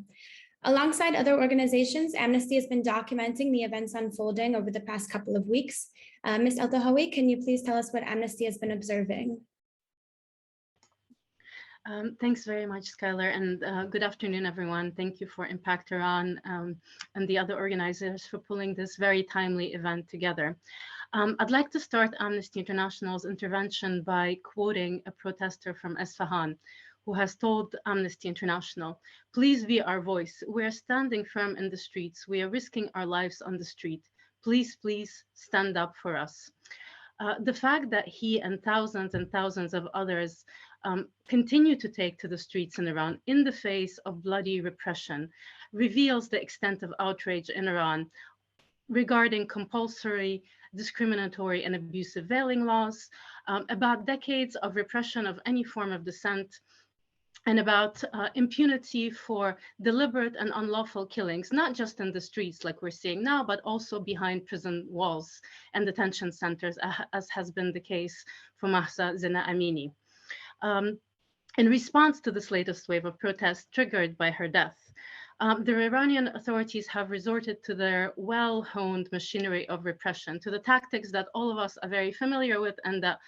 Alongside other organizations, Amnesty has been documenting the events unfolding over the past couple of weeks. Ms. El-Tahawi, can you please tell us what Amnesty has been observing? Thanks very much, Skylar, and good afternoon, everyone. Thank you for Impact Iran and the other organizers for pulling this very timely event together. I'd like to start Amnesty International's intervention by quoting a protester from Isfahan who has told Amnesty International, "Please be our voice. We are standing firm in the streets. We are risking our lives on the street. Please, please stand up for us." The fact that he and thousands of others continue to take to the streets in Iran in the face of bloody repression reveals the extent of outrage in Iran regarding compulsory, discriminatory, and abusive veiling laws, about decades of repression of any form of dissent, and about impunity for deliberate and unlawful killings, not just in the streets like we're seeing now, but also behind prison walls and detention centers, as has been the case for Mahsa, Jina, Amini. In response to this latest wave of protests triggered by her death, the Iranian authorities have resorted to their well-honed machinery of repression, to the tactics that all of us are very familiar with and that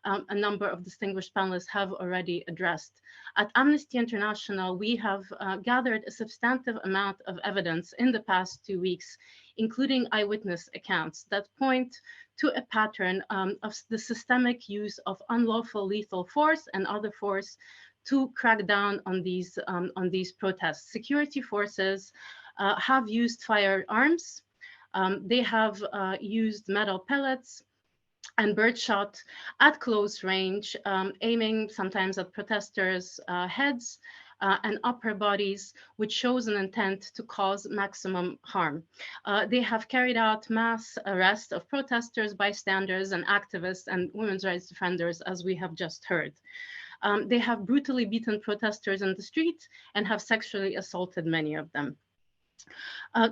a number of distinguished panelists have already addressed. At Amnesty International, we have gathered a substantive amount of evidence in the past 2 weeks, including eyewitness accounts that point to a pattern of the systemic use of unlawful lethal force and other force to crack down on these protests. Security forces have used firearms. They have used metal pellets and birdshot at close range, aiming sometimes at protesters' heads and upper bodies, which shows an intent to cause maximum harm. They have carried out mass arrests of protesters, bystanders, and activists and women's rights defenders, as we have just heard. They have brutally beaten protesters in the street and have sexually assaulted many of them.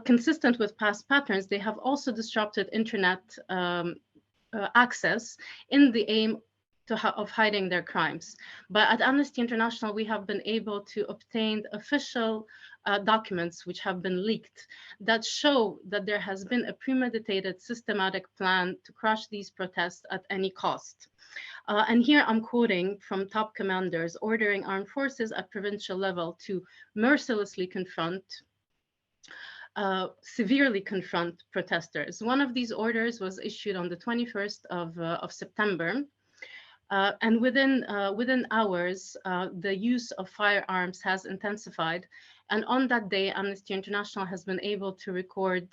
Consistent with past patterns, they have also disrupted internet access in the aim of hiding their crimes. But at Amnesty International, we have been able to obtain official documents which have been leaked that show that there has been a premeditated, systematic plan to crush these protests at any cost. And here I'm quoting from top commanders ordering armed forces at provincial level to mercilessly confront severely confront protesters. One of these orders was issued on the 21st of September. And within hours, the use of firearms has intensified. And on that day, Amnesty International has been able to record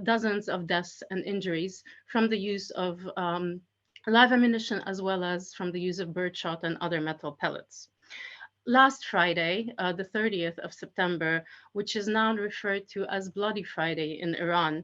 dozens of deaths and injuries from the use of live ammunition, as well as from the use of birdshot and other metal pellets. Last Friday, the 30th of September, which is now referred to as Bloody Friday in Iran,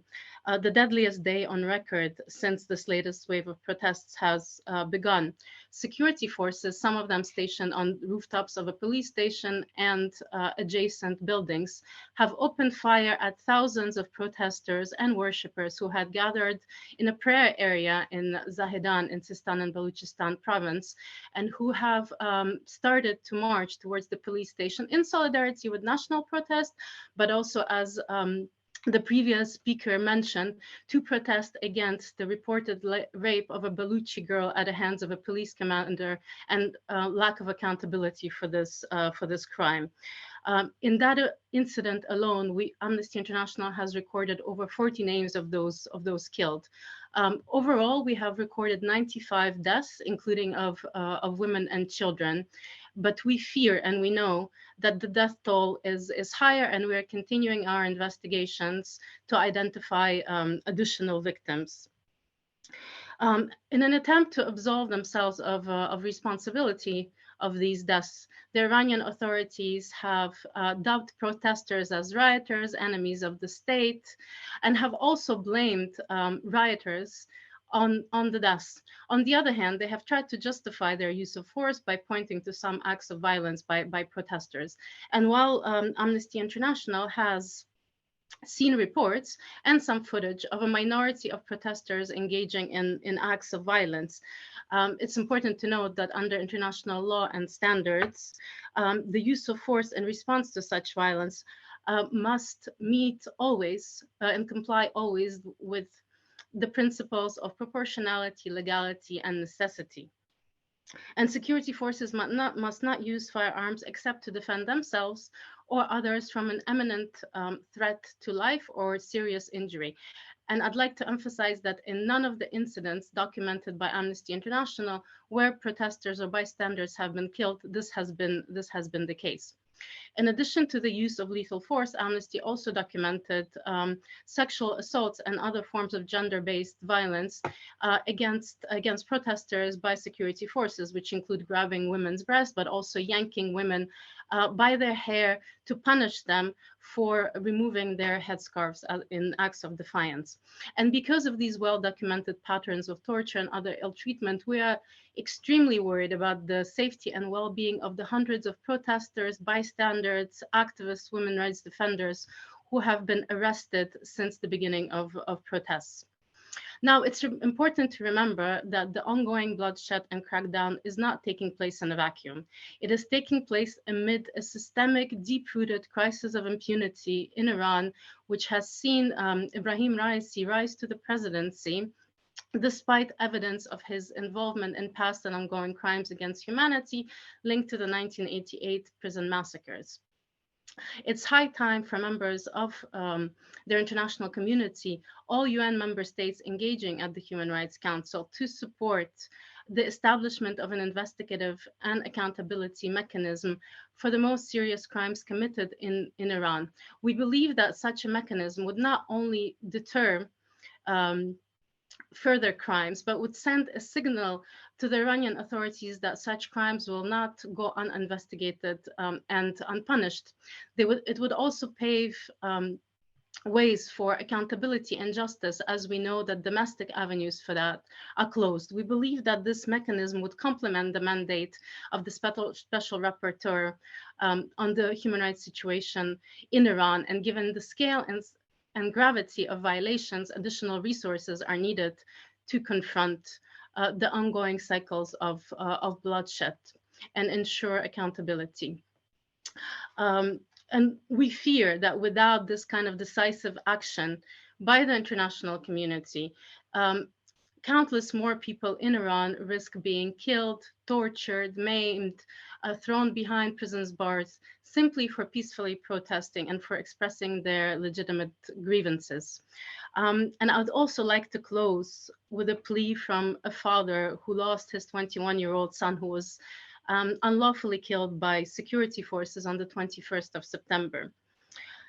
the deadliest day on record since this latest wave of protests has begun. Security forces, some of them stationed on rooftops of a police station and adjacent buildings, have opened fire at thousands of protesters and worshippers who had gathered in a prayer area in Zahedan in Sistan and Baluchistan province, and who have started to march towards the police station in solidarity with national protest, but also, as the previous speaker mentioned, to protest against the reported rape of a Baluchi girl at the hands of a police commander and lack of accountability for this crime. In that incident alone, Amnesty International has recorded over 40 names of those killed. Overall, we have recorded 95 deaths, including of women and children. But we fear and we know that the death toll is higher, and we are continuing our investigations to identify additional victims. In an attempt to absolve themselves of responsibility of these deaths, the Iranian authorities have dubbed protesters as rioters, enemies of the state, and have also blamed rioters on the deaths. On the other hand, they have tried to justify their use of force by pointing to some acts of violence by protesters. And while Amnesty International has seen reports and some footage of a minority of protesters engaging in acts of violence, it's important to note that under international law and standards, the use of force in response to such violence must meet always and comply always with the principles of proportionality, legality, and necessity. And security forces must not use firearms except to defend themselves or others from an imminent threat to life or serious injury. And I'd like to emphasize that in none of the incidents documented by Amnesty International where protesters or bystanders have been killed, this has been the case. In addition to the use of lethal force, Amnesty also documented sexual assaults and other forms of gender-based violence against protesters by security forces, which include grabbing women's breasts, but also yanking women by their hair to punish them for removing their headscarves in acts of defiance. And because of these well-documented patterns of torture and other ill treatment, we are extremely worried about the safety and well-being of the hundreds of protesters, bystanders, activists, women's rights defenders who have been arrested since the beginning of protests. Now, it's important to remember that the ongoing bloodshed and crackdown is not taking place in a vacuum. It is taking place amid a systemic, deep-rooted crisis of impunity in Iran, which has seen Ibrahim Raisi rise to the presidency despite evidence of his involvement in past and ongoing crimes against humanity linked to the 1988 prison massacres. It's high time for members of their international community, all UN member states engaging at the Human Rights Council, to support the establishment of an investigative and accountability mechanism for the most serious crimes committed in Iran. We believe that such a mechanism would not only deter further crimes, but would send a signal to the Iranian authorities that such crimes will not go uninvestigated and unpunished. It would also pave ways for accountability and justice, as we know that domestic avenues for that are closed. We believe that this mechanism would complement the mandate of the special rapporteur on the human rights situation in Iran, and given the scale and gravity of violations, additional resources are needed to confront the ongoing cycles of bloodshed and ensure accountability. And we fear that without this kind of decisive action by the international community, countless more people in Iran risk being killed, tortured, maimed, thrown behind prisons bars, simply for peacefully protesting and for expressing their legitimate grievances. And I would also like to close with a plea from a father who lost his 21-year-old son, who was unlawfully killed by security forces on the 21st of September.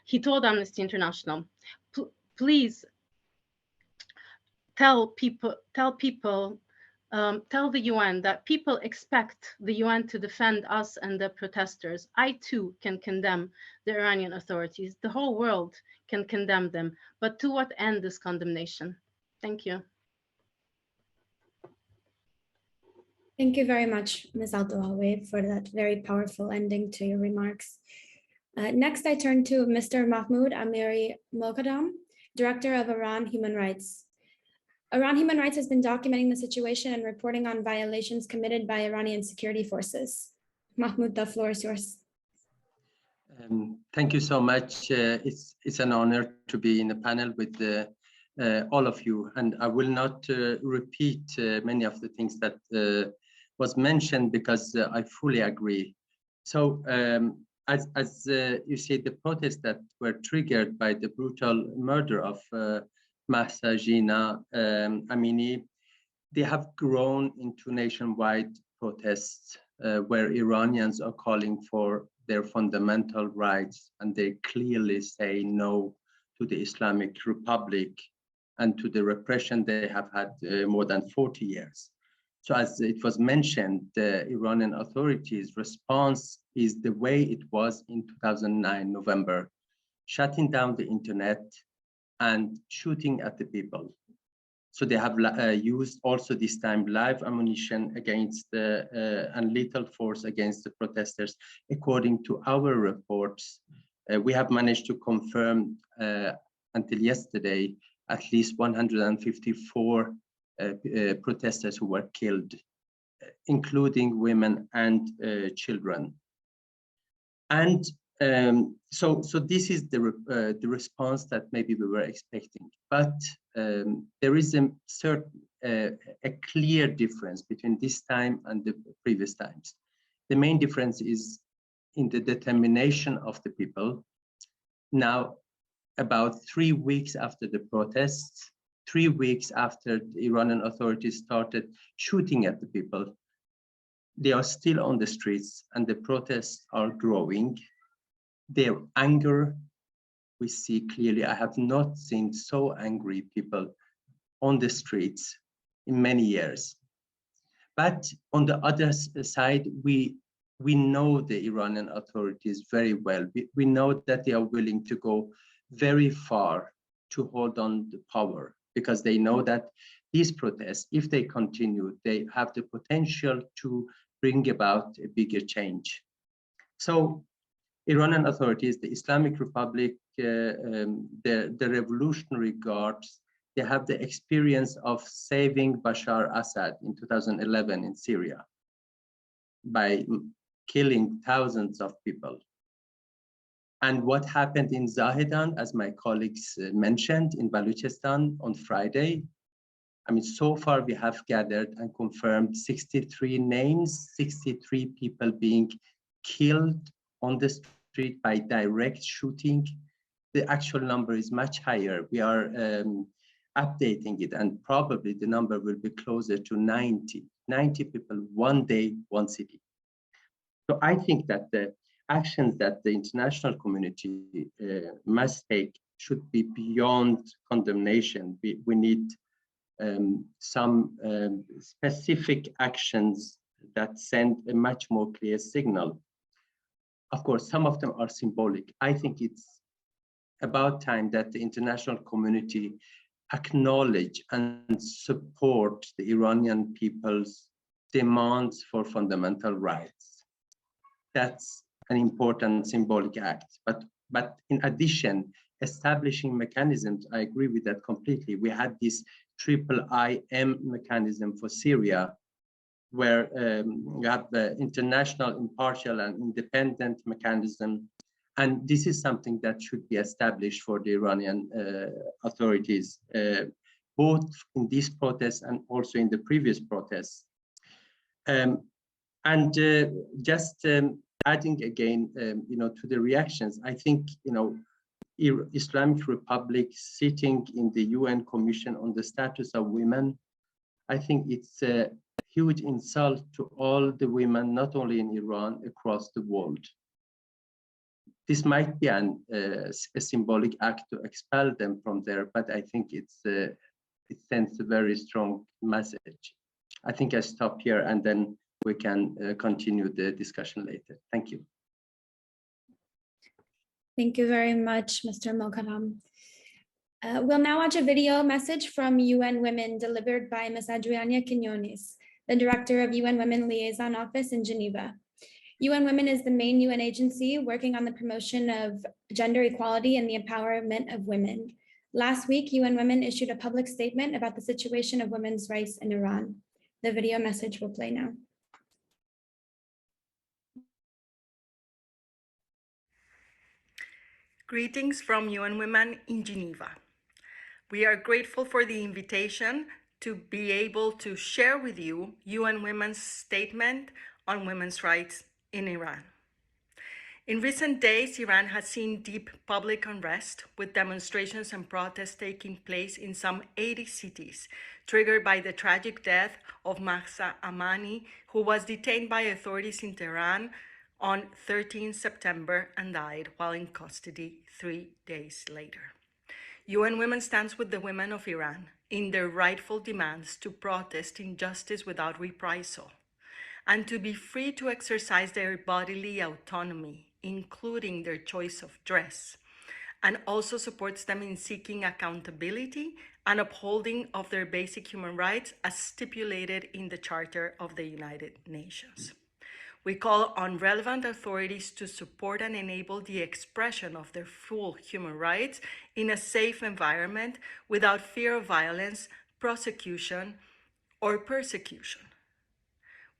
He told Amnesty International, please tell the UN that people expect the UN to defend us and the protesters. I too can condemn the Iranian authorities. The whole world can condemn them. But to what end this condemnation? Thank you. Thank you very much, Ms. Al-Dawawi, for that very powerful ending to your remarks. Next, I turn to Mr. Mahmoud Amiri Moghadam, Director of Iran Human Rights. Iran Human Rights has been documenting the situation and reporting on violations committed by Iranian security forces. Mahmoud, the floor is yours. Thank you so much. It's an honor to be in the panel with all of you, and I will not repeat many of the things that was mentioned because I fully agree. So as you see, the protests that were triggered by the brutal murder of Mahsa, Jina, Amini, they have grown into nationwide protests where Iranians are calling for their fundamental rights, and they clearly say no to the Islamic Republic and to the repression they have had more than 40 years. So as it was mentioned, the Iranian authorities' response is the way it was in 2009, November, shutting down the internet and shooting at the people. So they have used also this time live ammunition against and lethal force against the protesters. According to our reports, we have managed to confirm until yesterday at least 154 protesters who were killed, including women and children. And so this is the response that maybe we were expecting. But there is a certain a clear difference between this time and the previous times. The main difference is in the determination of the people. Now, about 3 weeks after the protests, 3 weeks after the Iranian authorities started shooting at the people, they are still on the streets and the protests are growing. Their anger, we see clearly. I have not seen so angry people on the streets in many years. But on the other side, we know the Iranian authorities very well. We know that they are willing to go very far to hold on the power, because they know that these protests, if they continue, they have the potential to bring about a bigger change. So Iranian authorities, the Islamic Republic, the Revolutionary Guards, they have the experience of saving Bashar Assad in 2011 in Syria by killing thousands of people. And what happened in Zahedan, as my colleagues mentioned, in Balochistan on Friday, I mean, so far we have gathered and confirmed 63 names, 63 people being killed on the street by direct shooting. The actual number is much higher. We are updating it, and probably the number will be closer to 90 people, one day, one city. So I think that the actions that the international community must take should be beyond condemnation. We need some specific actions that send a much more clear signal. Of course, some of them are symbolic. I think it's about time that the international community acknowledge and support the Iranian people's demands for fundamental rights. That's an important symbolic act. But in addition, establishing mechanisms, I agree with that completely. We had this IIIM mechanism for Syria, where you have the international, impartial, and independent mechanism. And this is something that should be established for the Iranian authorities, both in this protest and also in the previous protests. Just adding again, to the reactions, I think, Islamic Republic sitting in the UN Commission on the Status of Women, I think it's a huge insult to all the women, not only in Iran, across the world. This might be a symbolic act to expel them from there, but I think it sends a very strong message. I think I stop here and then we can continue the discussion later. Thank you. Thank you very much, Mr. Mokaram. We'll now watch a video message from UN Women delivered by Ms. Adriana Quinones, the Director of UN Women Liaison Office in Geneva. UN Women is the main UN agency working on the promotion of gender equality and the empowerment of women. Last week, UN Women issued a public statement about the situation of women's rights in Iran. The video message will play now. Greetings from UN Women in Geneva. We are grateful for the invitation to be able to share with you UN Women's statement on women's rights in Iran. In recent days, Iran has seen deep public unrest with demonstrations and protests taking place in some 80 cities, triggered by the tragic death of Mahsa Amini, who was detained by authorities in Tehran on 13 September and died while in custody 3 days later. UN Women stands with the women of Iran in their rightful demands to protest injustice without reprisal and to be free to exercise their bodily autonomy, including their choice of dress, and also supports them in seeking accountability and upholding of their basic human rights as stipulated in the Charter of the United Nations. We call on relevant authorities to support and enable the expression of their full human rights in a safe environment without fear of violence, prosecution, or persecution.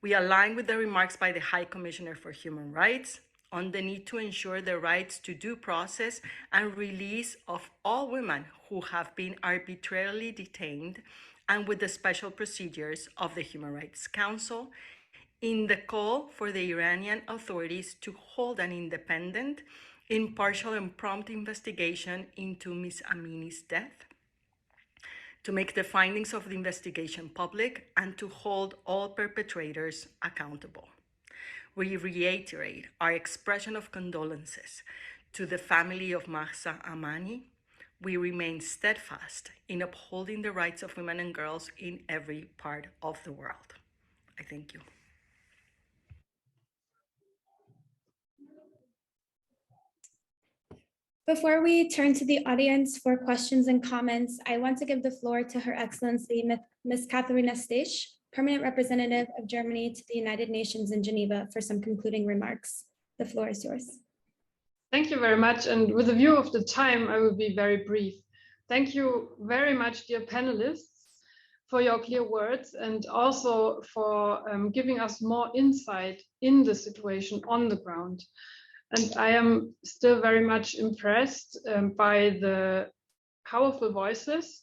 We align with the remarks by the High Commissioner for Human Rights on the need to ensure the rights to due process and release of all women who have been arbitrarily detained and with the special procedures of the Human Rights Council in the call for the Iranian authorities to hold an independent, impartial and prompt investigation into Ms. Amini's death, to make the findings of the investigation public, and to hold all perpetrators accountable. We reiterate our expression of condolences to the family of Mahsa Amini. We remain steadfast in upholding the rights of women and girls in every part of the world. I thank you. Before we turn to the audience for questions and comments, I want to give the floor to Her Excellency Ms. Katharina Stich, Permanent Representative of Germany to the United Nations in Geneva, for some concluding remarks. The floor is yours. Thank you very much. And with a view of the time, I will be very brief. Thank you very much, dear panelists, for your clear words and also for giving us more insight in the situation on the ground. And I am still very much impressed by the powerful voices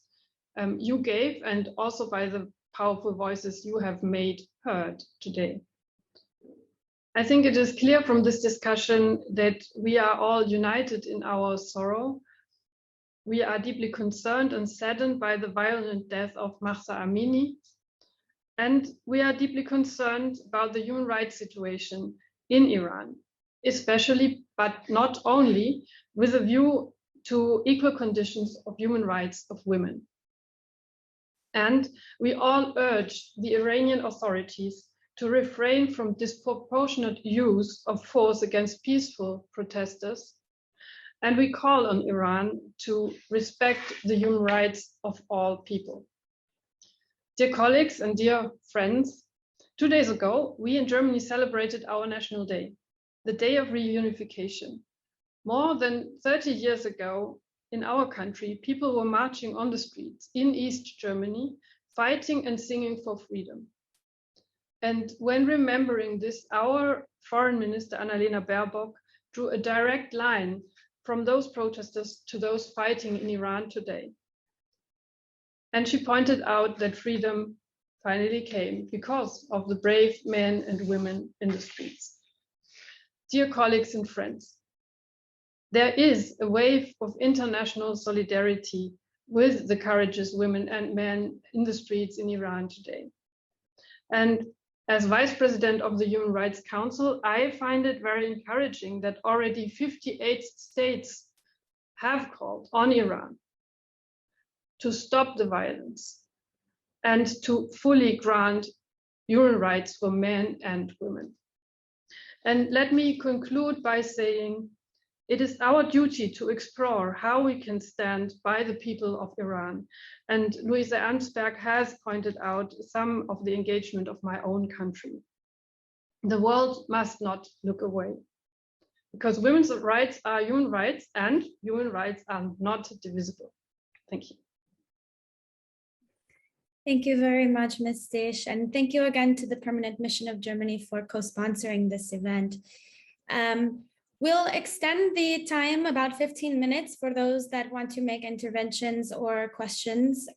you gave, and also by the powerful voices you have made heard today. I think it is clear from this discussion that we are all united in our sorrow. We are deeply concerned and saddened by the violent death of Mahsa Amini. And we are deeply concerned about the human rights situation in Iran, especially, but not only, with a view to equal conditions of human rights of women. And we all urge the Iranian authorities to refrain from disproportionate use of force against peaceful protesters. And we call on Iran to respect the human rights of all people. Dear colleagues and dear friends, 2 days ago, we in Germany celebrated our National Day, the Day of Reunification. More than 30 years ago, in our country, people were marching on the streets in East Germany, fighting and singing for freedom. And when remembering this, our Foreign Minister, Annalena Baerbock, drew a direct line from those protesters to those fighting in Iran today. And she pointed out that freedom finally came because of the brave men and women in the streets. Dear colleagues and friends, there is a wave of international solidarity with the courageous women and men in the streets in Iran today. And as Vice President of the Human Rights Council, I find it very encouraging that already 58 states have called on Iran to stop the violence and to fully grant human rights for men and women. And let me conclude by saying, it is our duty to explore how we can stand by the people of Iran. And Louise Ernstberg has pointed out some of the engagement of my own country. The world must not look away, because women's rights are human rights and human rights are not divisible. Thank you. Thank you very much, Ms. Stich, and thank you again to the Permanent Mission of Germany for co-sponsoring this event. We'll extend the time about 15 minutes for those that want to make interventions or questions.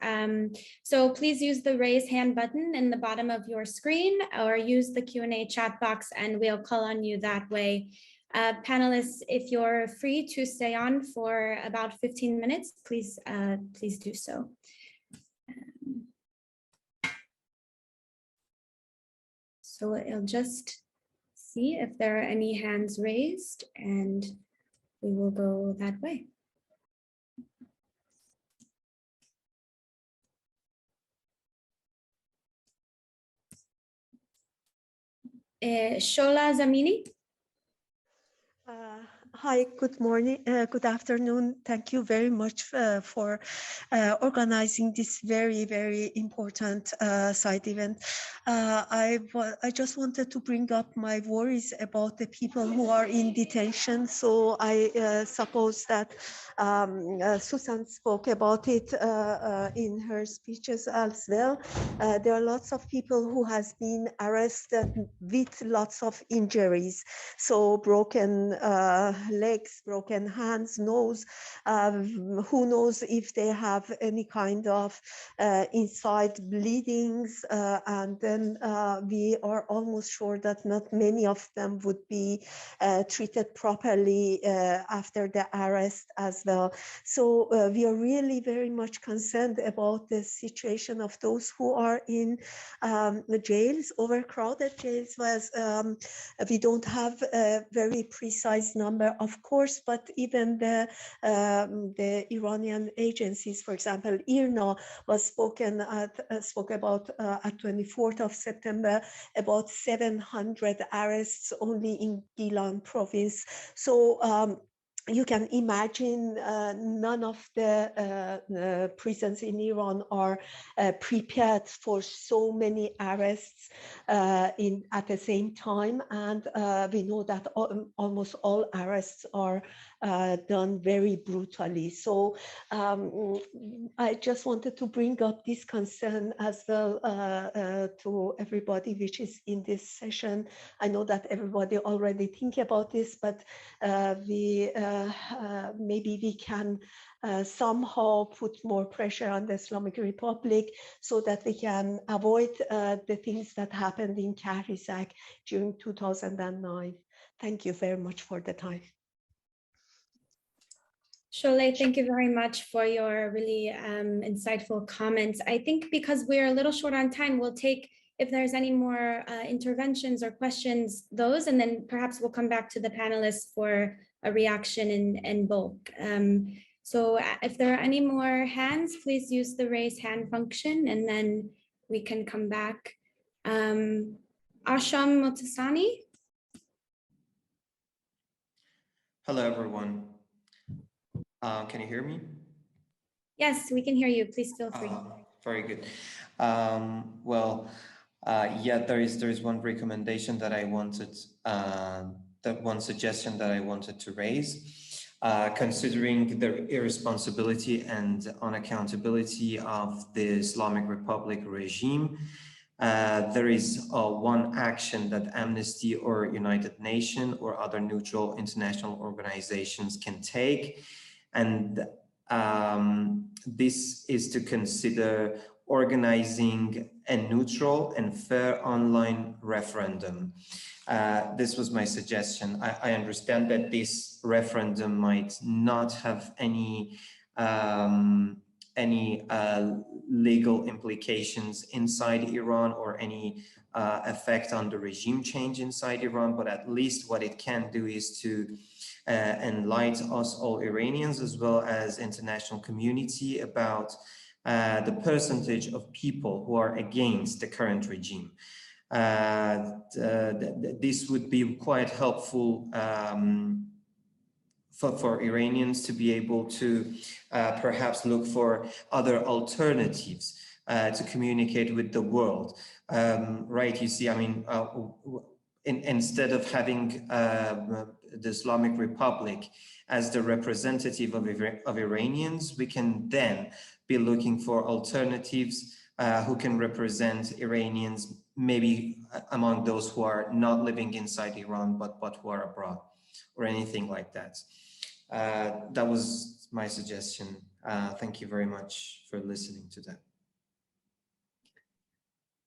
So please use the raise hand button in the bottom of your screen, or use the Q&A chat box and we'll call on you that way. Panelists, if you're free to stay on for about 15 minutes, please do so. So I'll just see if there are any hands raised and we will go that way. Shola Zamini. Hi, good morning, good afternoon. Thank you very much for organizing this very, very important side event. I just wanted to bring up my worries about the people who are in detention. So I suppose that Susan spoke about it in her speeches as well. There are lots of people who has been arrested with lots of injuries, so broken legs, broken hands, nose. Who knows if they have any kind of inside bleedings, and then we are almost sure that not many of them would be treated properly after the arrest as well. So we are really very much concerned about the situation of those who are in the jails, overcrowded jails. We don't have a very precise number, of course, but even the Iranian agencies, for example, IRNA was spoke about at 24th of September, about 700 arrests only in Gilan province. So you can imagine none of the prisons in Iran are prepared for so many arrests at the same time. And we know that almost all arrests are done very brutally. So I just wanted to bring up this concern as well to everybody which is in this session. I know that everybody already think about this, but maybe we can somehow put more pressure on the Islamic Republic so that we can avoid the things that happened in Kahrizak during 2009. Thank you very much for the time. Sholeh, thank you very much for your really insightful comments. I think because we're a little short on time, we'll take, if there's any more interventions or questions, those, and then perhaps we'll come back to the panelists for a reaction in bulk. So if there are any more hands, please use the raise hand function, and then we can come back. Asham Motasani. Hello, everyone. Can you hear me? Yes, we can hear you. Please feel free. Very good. Yeah, there is one recommendation that I wanted, one suggestion that I wanted to raise, considering the irresponsibility and unaccountability of the Islamic Republic regime. There is one action that Amnesty or United Nations or other neutral international organizations can take, and this is to consider organizing a neutral and fair online referendum. This was my suggestion. I understand that this referendum might not have any legal implications inside Iran or any effect on the regime change inside Iran, but at least what it can do is to enlighten us all Iranians as well as international community about the percentage of people who are against the current regime. This would be quite helpful for Iranians to be able to perhaps look for other alternatives to communicate with the world. Right, you see, I mean, instead of having the Islamic Republic as the representative of Iranians, we can then be looking for alternatives who can represent Iranians, maybe among those who are not living inside Iran, but who are abroad or anything like that. That was my suggestion. Thank you very much for listening to that.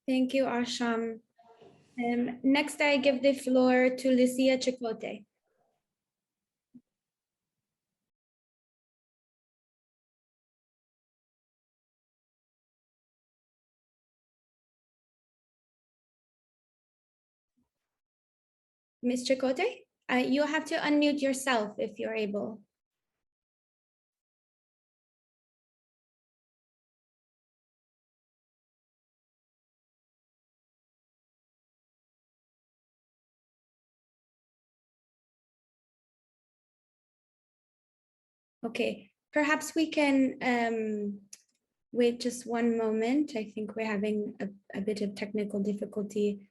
Thank you, Asham. Next, I give the floor to Lucia Chicote. Ms. Chicote, you'll have to unmute yourself if you're able. Okay, perhaps we can wait just one moment. I think we're having a bit of technical difficulty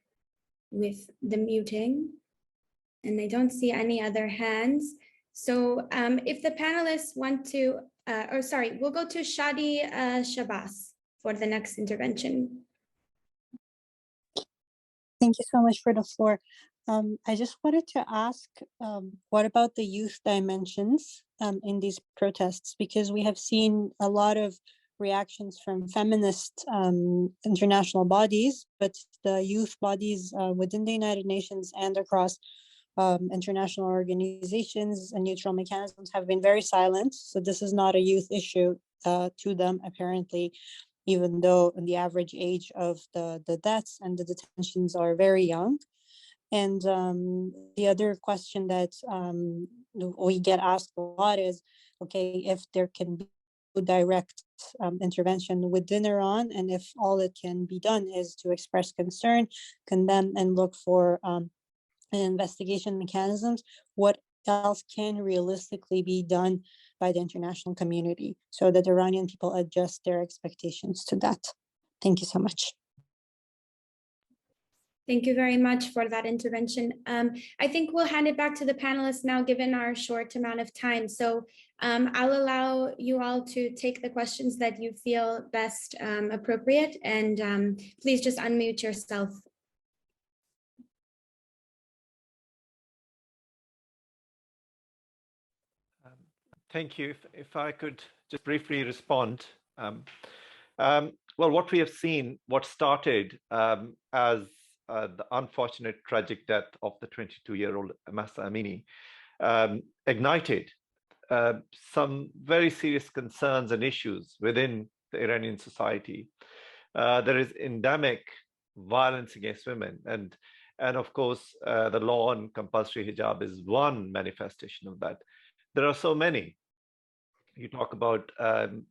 with the muting, and I don't see any other hands. So if the panelists want to, we'll go to Shadi Shabazz for the next intervention. Thank you so much for the floor. I just wanted to ask, what about the youth dimensions in these protests? Because we have seen a lot of reactions from feminist international bodies, but the youth bodies within the United Nations and across international organizations and neutral mechanisms have been very silent. So this is not a youth issue to them, apparently, even though the average age of the deaths and the detentions are very young. And the other question that we get asked a lot is, okay, if there can be direct intervention within Iran, and if all it can be done is to express concern, condemn, and look for investigation mechanisms, what else can realistically be done by the international community so that Iranian people adjust their expectations to that? Thank you so much. Thank you very much for that intervention. I think we'll hand it back to the panelists now, given our short amount of time. So I'll allow you all to take the questions that you feel best appropriate, and please just unmute yourself. Thank you. If I could just briefly respond. Well, what we have seen, what started as the unfortunate tragic death of the 22-year-old Mahsa Amini ignited some very serious concerns and issues within the Iranian society. There is endemic violence against women, and of course the law on compulsory hijab is one manifestation of that. There are so many. You talk about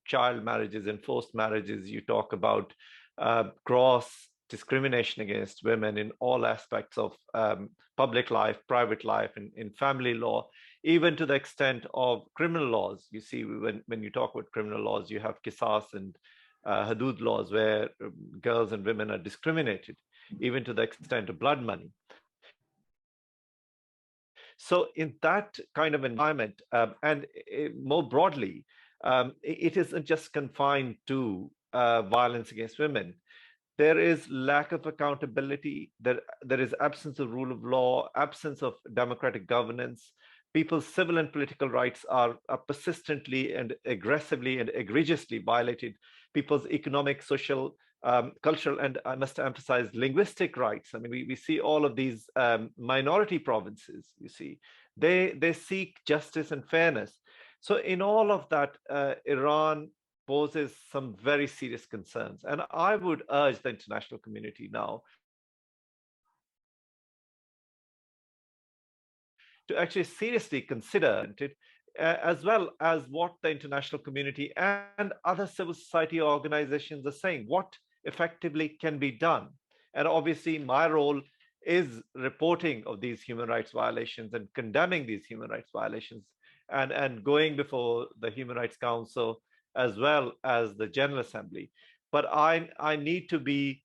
child marriages, enforced marriages, you talk about gross discrimination against women in all aspects of public life, private life, in family law, even to the extent of criminal laws. You see, when you talk about criminal laws, you have qisas and hudud laws where girls and women are discriminated, even to the extent of blood money. So in that kind of environment, and more broadly, it isn't just confined to violence against women. There is lack of accountability, there is absence of rule of law, absence of democratic governance. People's civil and political rights are persistently and aggressively and egregiously violated. People's economic, social, cultural, and I must emphasize linguistic rights. I mean, we see all of these minority provinces, you see, they seek justice and fairness. So in all of that, Iran poses some very serious concerns. And I would urge the international community now to actually seriously consider it, as well as what the international community and other civil society organizations are saying, what effectively can be done. And obviously my role is reporting of these human rights violations and condemning these human rights violations and going before the Human Rights Council as well as the General Assembly. But I need to be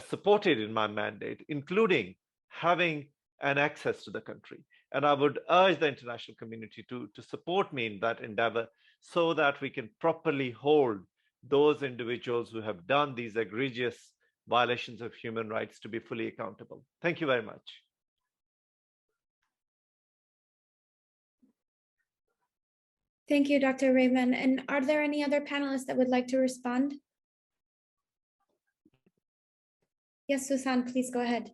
supported in my mandate, including having an access to the country. And I would urge the international community to support me in that endeavor so that we can properly hold those individuals who have done these egregious violations of human rights to be fully accountable. Thank you very much. Thank you, Dr. Raymond. And are there any other panelists that would like to respond? Yes, Susan, please go ahead.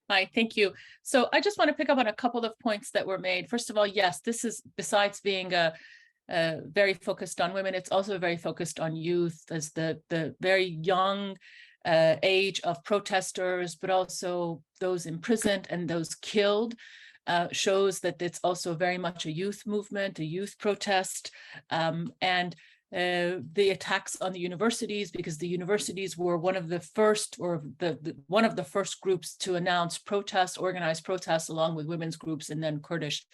Hi, thank you. So I just want to pick up on a couple of points that were made. First of all, yes, this is, besides being very focused on women, it's also very focused on youth, as the very young age of protesters, but also those imprisoned and those killed. Shows that it's also very much a youth movement, a youth protest, and the attacks on the universities, because the universities were one of the first, or one of the first groups to announce protests, organized protests, along with women's groups and then Kurdish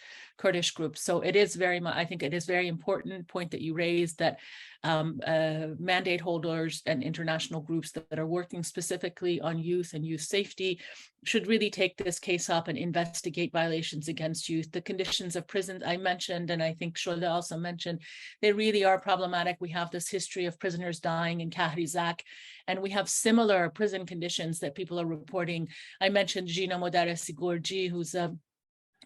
groups. So it is very much, I think it is very important point that you raised, that mandate holders and international groups that are working specifically on youth and youth safety should really take this case up and investigate violations against youth. The conditions of prison I mentioned, and I think Shola also mentioned, they really are problematic. problematic. We have this history of prisoners dying in Kahrizak, and we have similar prison conditions that people are reporting. I mentioned Jina Modaresi-Gorji, who's a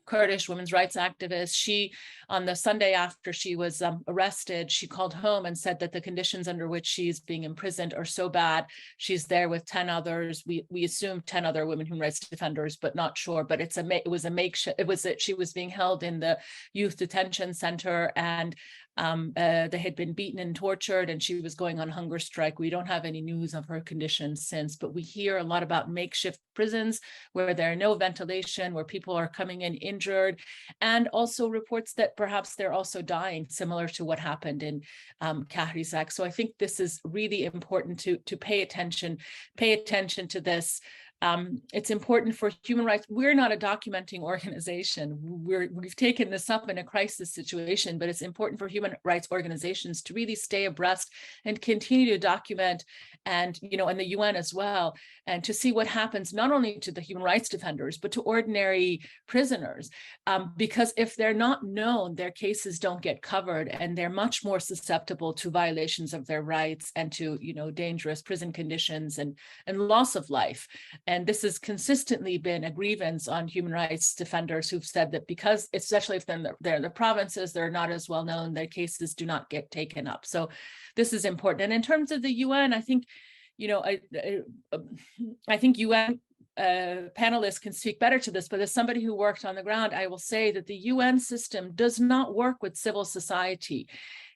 Kurdish women's rights activist. She, on the Sunday after she was arrested, she called home and said that the conditions under which she's being imprisoned are so bad. She's there with 10 others. We assume 10 other women human rights defenders, but not sure. But it was a makeshift. It was that she was being held in the youth detention center, and they had been beaten and tortured, and she was going on hunger strike. We don't have any news of her conditions since, but we hear a lot about makeshift prisons where there are no ventilation, where people are coming in injured, and also reports that perhaps they're also dying, similar to what happened in Kahrizak. So I think this is really important to pay attention to this. It's important for human rights. We're not a documenting organization. We've taken this up in a crisis situation, but it's important for human rights organizations to really stay abreast and continue to document, and and the UN as well, and to see what happens not only to the human rights defenders, but to ordinary prisoners. Because if they're not known, their cases don't get covered, and they're much more susceptible to violations of their rights and to dangerous prison conditions and loss of life. And this has consistently been a grievance on human rights defenders who've said that because, especially if they're in the provinces, they're not as well known, their cases do not get taken up. So this is important. And in terms of the UN, I think, I think UN panelists can speak better to this, but as somebody who worked on the ground, I will say that the UN system does not work with civil society.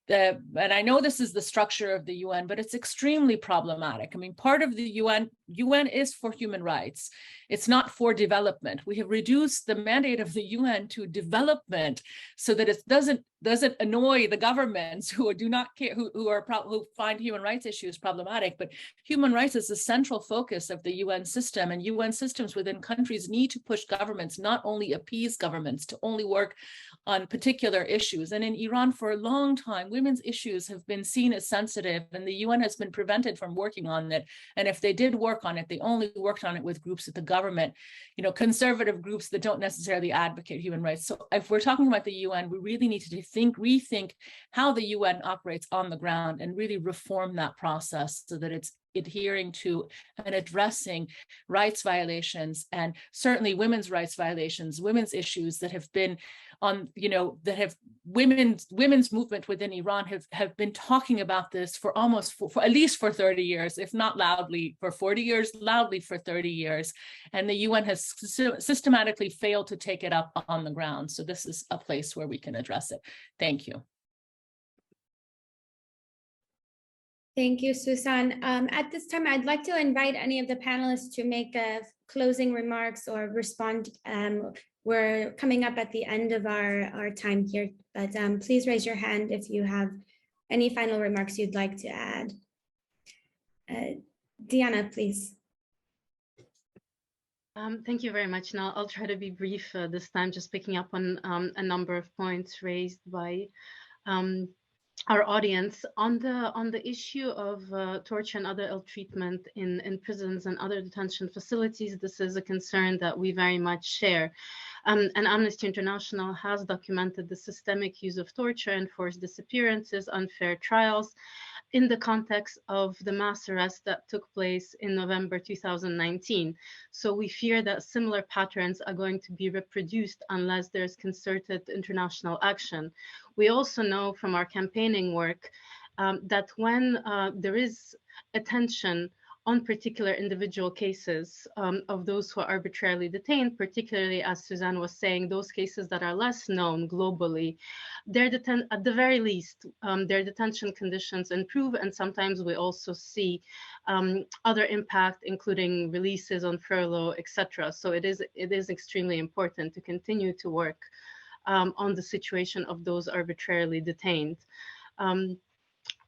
And I know this is the structure of the UN, but it's extremely problematic. I mean, part of the UN is for human rights. It's not for development. We have reduced the mandate of the UN to development so that it doesn't annoy the governments who do not care, who find human rights issues problematic. But human rights is the central focus of the UN system, and UN systems within countries need to push governments, not only appease governments, to only work on particular issues. And in Iran, for a long time, women's issues have been seen as sensitive, and the UN has been prevented from working on it. And if they did work on it, they only worked on it with groups at the government, conservative groups that don't necessarily advocate human rights. So if we're talking about the UN, we really need to rethink how the UN operates on the ground and really reform that process so that it's adhering to and addressing rights violations, and certainly women's rights violations, women's issues that have been on, that have women's movement within Iran have been talking about this for almost for at least for 30 years, if not loudly for 40 years, loudly for 30 years. And the UN has systematically failed to take it up on the ground. So this is a place where we can address it. Thank you. Thank you, Susan. At this time, I'd like to invite any of the panelists to make closing remarks or respond. We're coming up at the end of our time here, but please raise your hand if you have any final remarks you'd like to add. Diana, please. Thank you very much. Now I'll try to be brief this time, just picking up on a number of points raised by our audience on the issue of torture and other ill treatment in prisons and other detention facilities. This is a concern that we very much share. And Amnesty International has documented the systemic use of torture, enforced disappearances, unfair trials in the context of the mass arrest that took place in November 2019. So we fear that similar patterns are going to be reproduced unless there's concerted international action. We also know from our campaigning work that when there is attention on particular individual cases of those who are arbitrarily detained, particularly, as Suzanne was saying, those cases that are less known globally, at the very least, their detention conditions improve, and sometimes we also see other impact, including releases on furlough, etc. So it is extremely important to continue to work on the situation of those arbitrarily detained.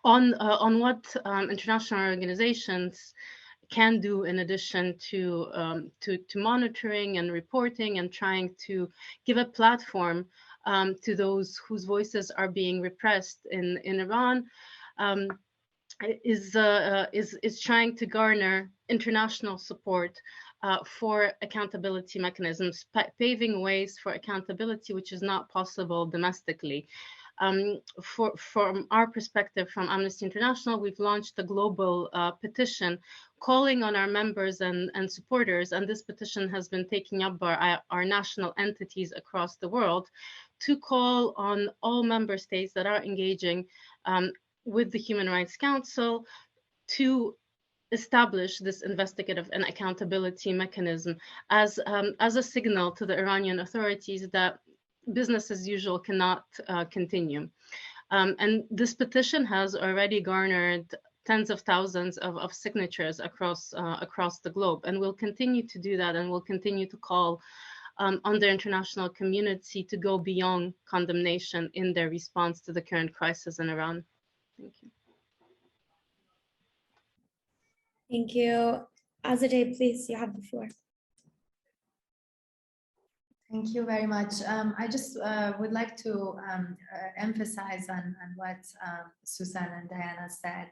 On what international organizations can do in addition to monitoring and reporting and trying to give a platform to those whose voices are being repressed in Iran, is trying to garner international support for accountability mechanisms, paving ways for accountability, which is not possible domestically. From our perspective, from Amnesty International, we've launched a global petition calling on our members and supporters, and this petition has been taken up by our national entities across the world to call on all member states that are engaging with the Human Rights Council to establish this investigative and accountability mechanism as a signal to the Iranian authorities that business as usual cannot continue. And this petition has already garnered tens of thousands of signatures across the globe, and we'll continue to do that, and we'll continue to call on the international community to go beyond condemnation in their response to the current crisis in Iran. Thank you. Thank you. Azadeh, please, you have the floor. Thank you very much. I just would like to emphasize on what Susan and Diana said,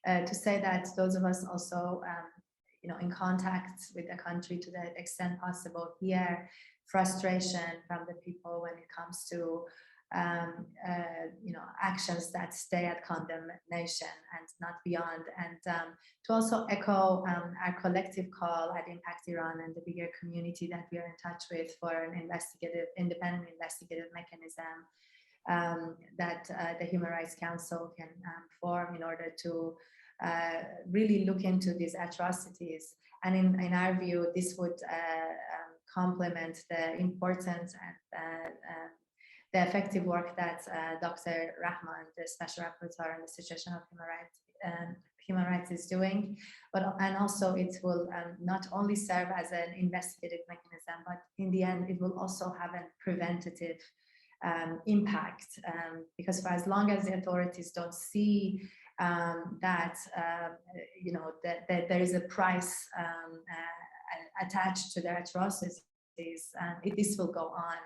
and to say that those of us also, in contact with the country to the extent possible, hear frustration from the people when it comes to actions that stay at condemnation and not beyond, and to also echo our collective call at Impact Iran and the bigger community that we are in touch with for an independent investigative mechanism that the Human Rights Council can form in order to really look into these atrocities. And in our view, this would complement the importance and the effective work that Dr. Rahman, the Special Rapporteur on the situation of human rights is doing, and also it will not only serve as an investigative mechanism, but in the end, it will also have a preventative impact, because for as long as the authorities don't see that there is a price attached to their atrocities, this will go on.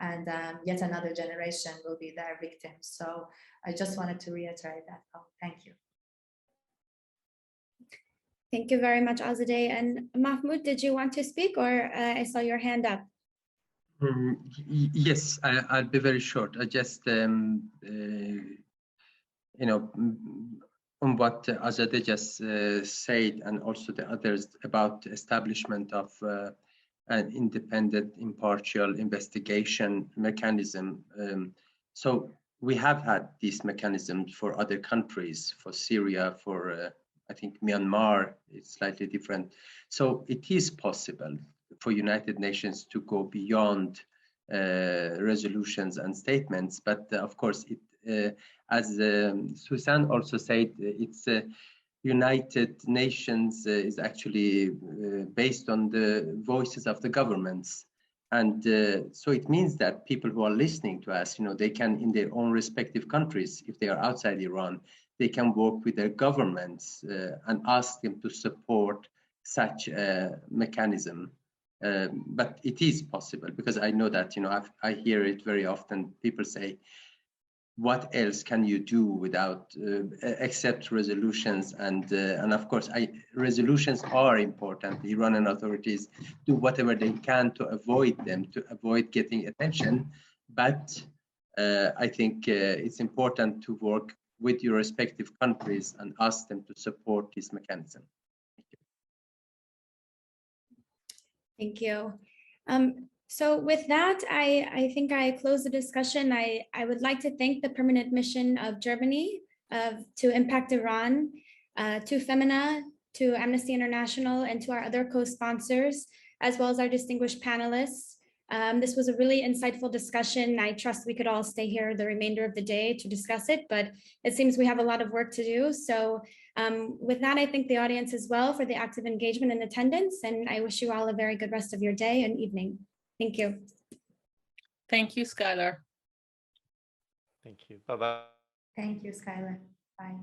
And yet another generation will be their victims. So I just wanted to reiterate that. Oh, thank you. Thank you very much, Azadeh. And Mahmoud, did you want to speak, or I saw your hand up? Yes, I'll be very short. I just, on what Azadeh just said, and also the others about establishment of an independent, impartial investigation mechanism. So we have had these mechanisms for other countries, for Syria, for I think Myanmar, it's slightly different. So it is possible for United Nations to go beyond resolutions and statements, but of course, as Susan also said, it's United Nations is actually based on the voices of the governments. And so it means that people who are listening to us, they can, in their own respective countries, if they are outside Iran, they can work with their governments and ask them to support such a mechanism. But it is possible, because I know that, I hear it very often. People say, what else can you do without except resolutions? And of course, resolutions are important. The Iranian authorities do whatever they can to avoid them, to avoid getting attention. But I think it's important to work with your respective countries and ask them to support this mechanism. Thank you. So with that, I think I close the discussion. I would like to thank the Permanent Mission of Germany to Impact Iran, to Femina, to Amnesty International, and to our other co-sponsors, as well as our distinguished panelists. This was a really insightful discussion. I trust we could all stay here the remainder of the day to discuss it, but it seems we have a lot of work to do. So with that, I thank the audience as well for the active engagement and attendance, and I wish you all a very good rest of your day and evening. Thank you. Thank you, Skylar. Thank you. Bye-bye. Thank you, Skylar. Bye.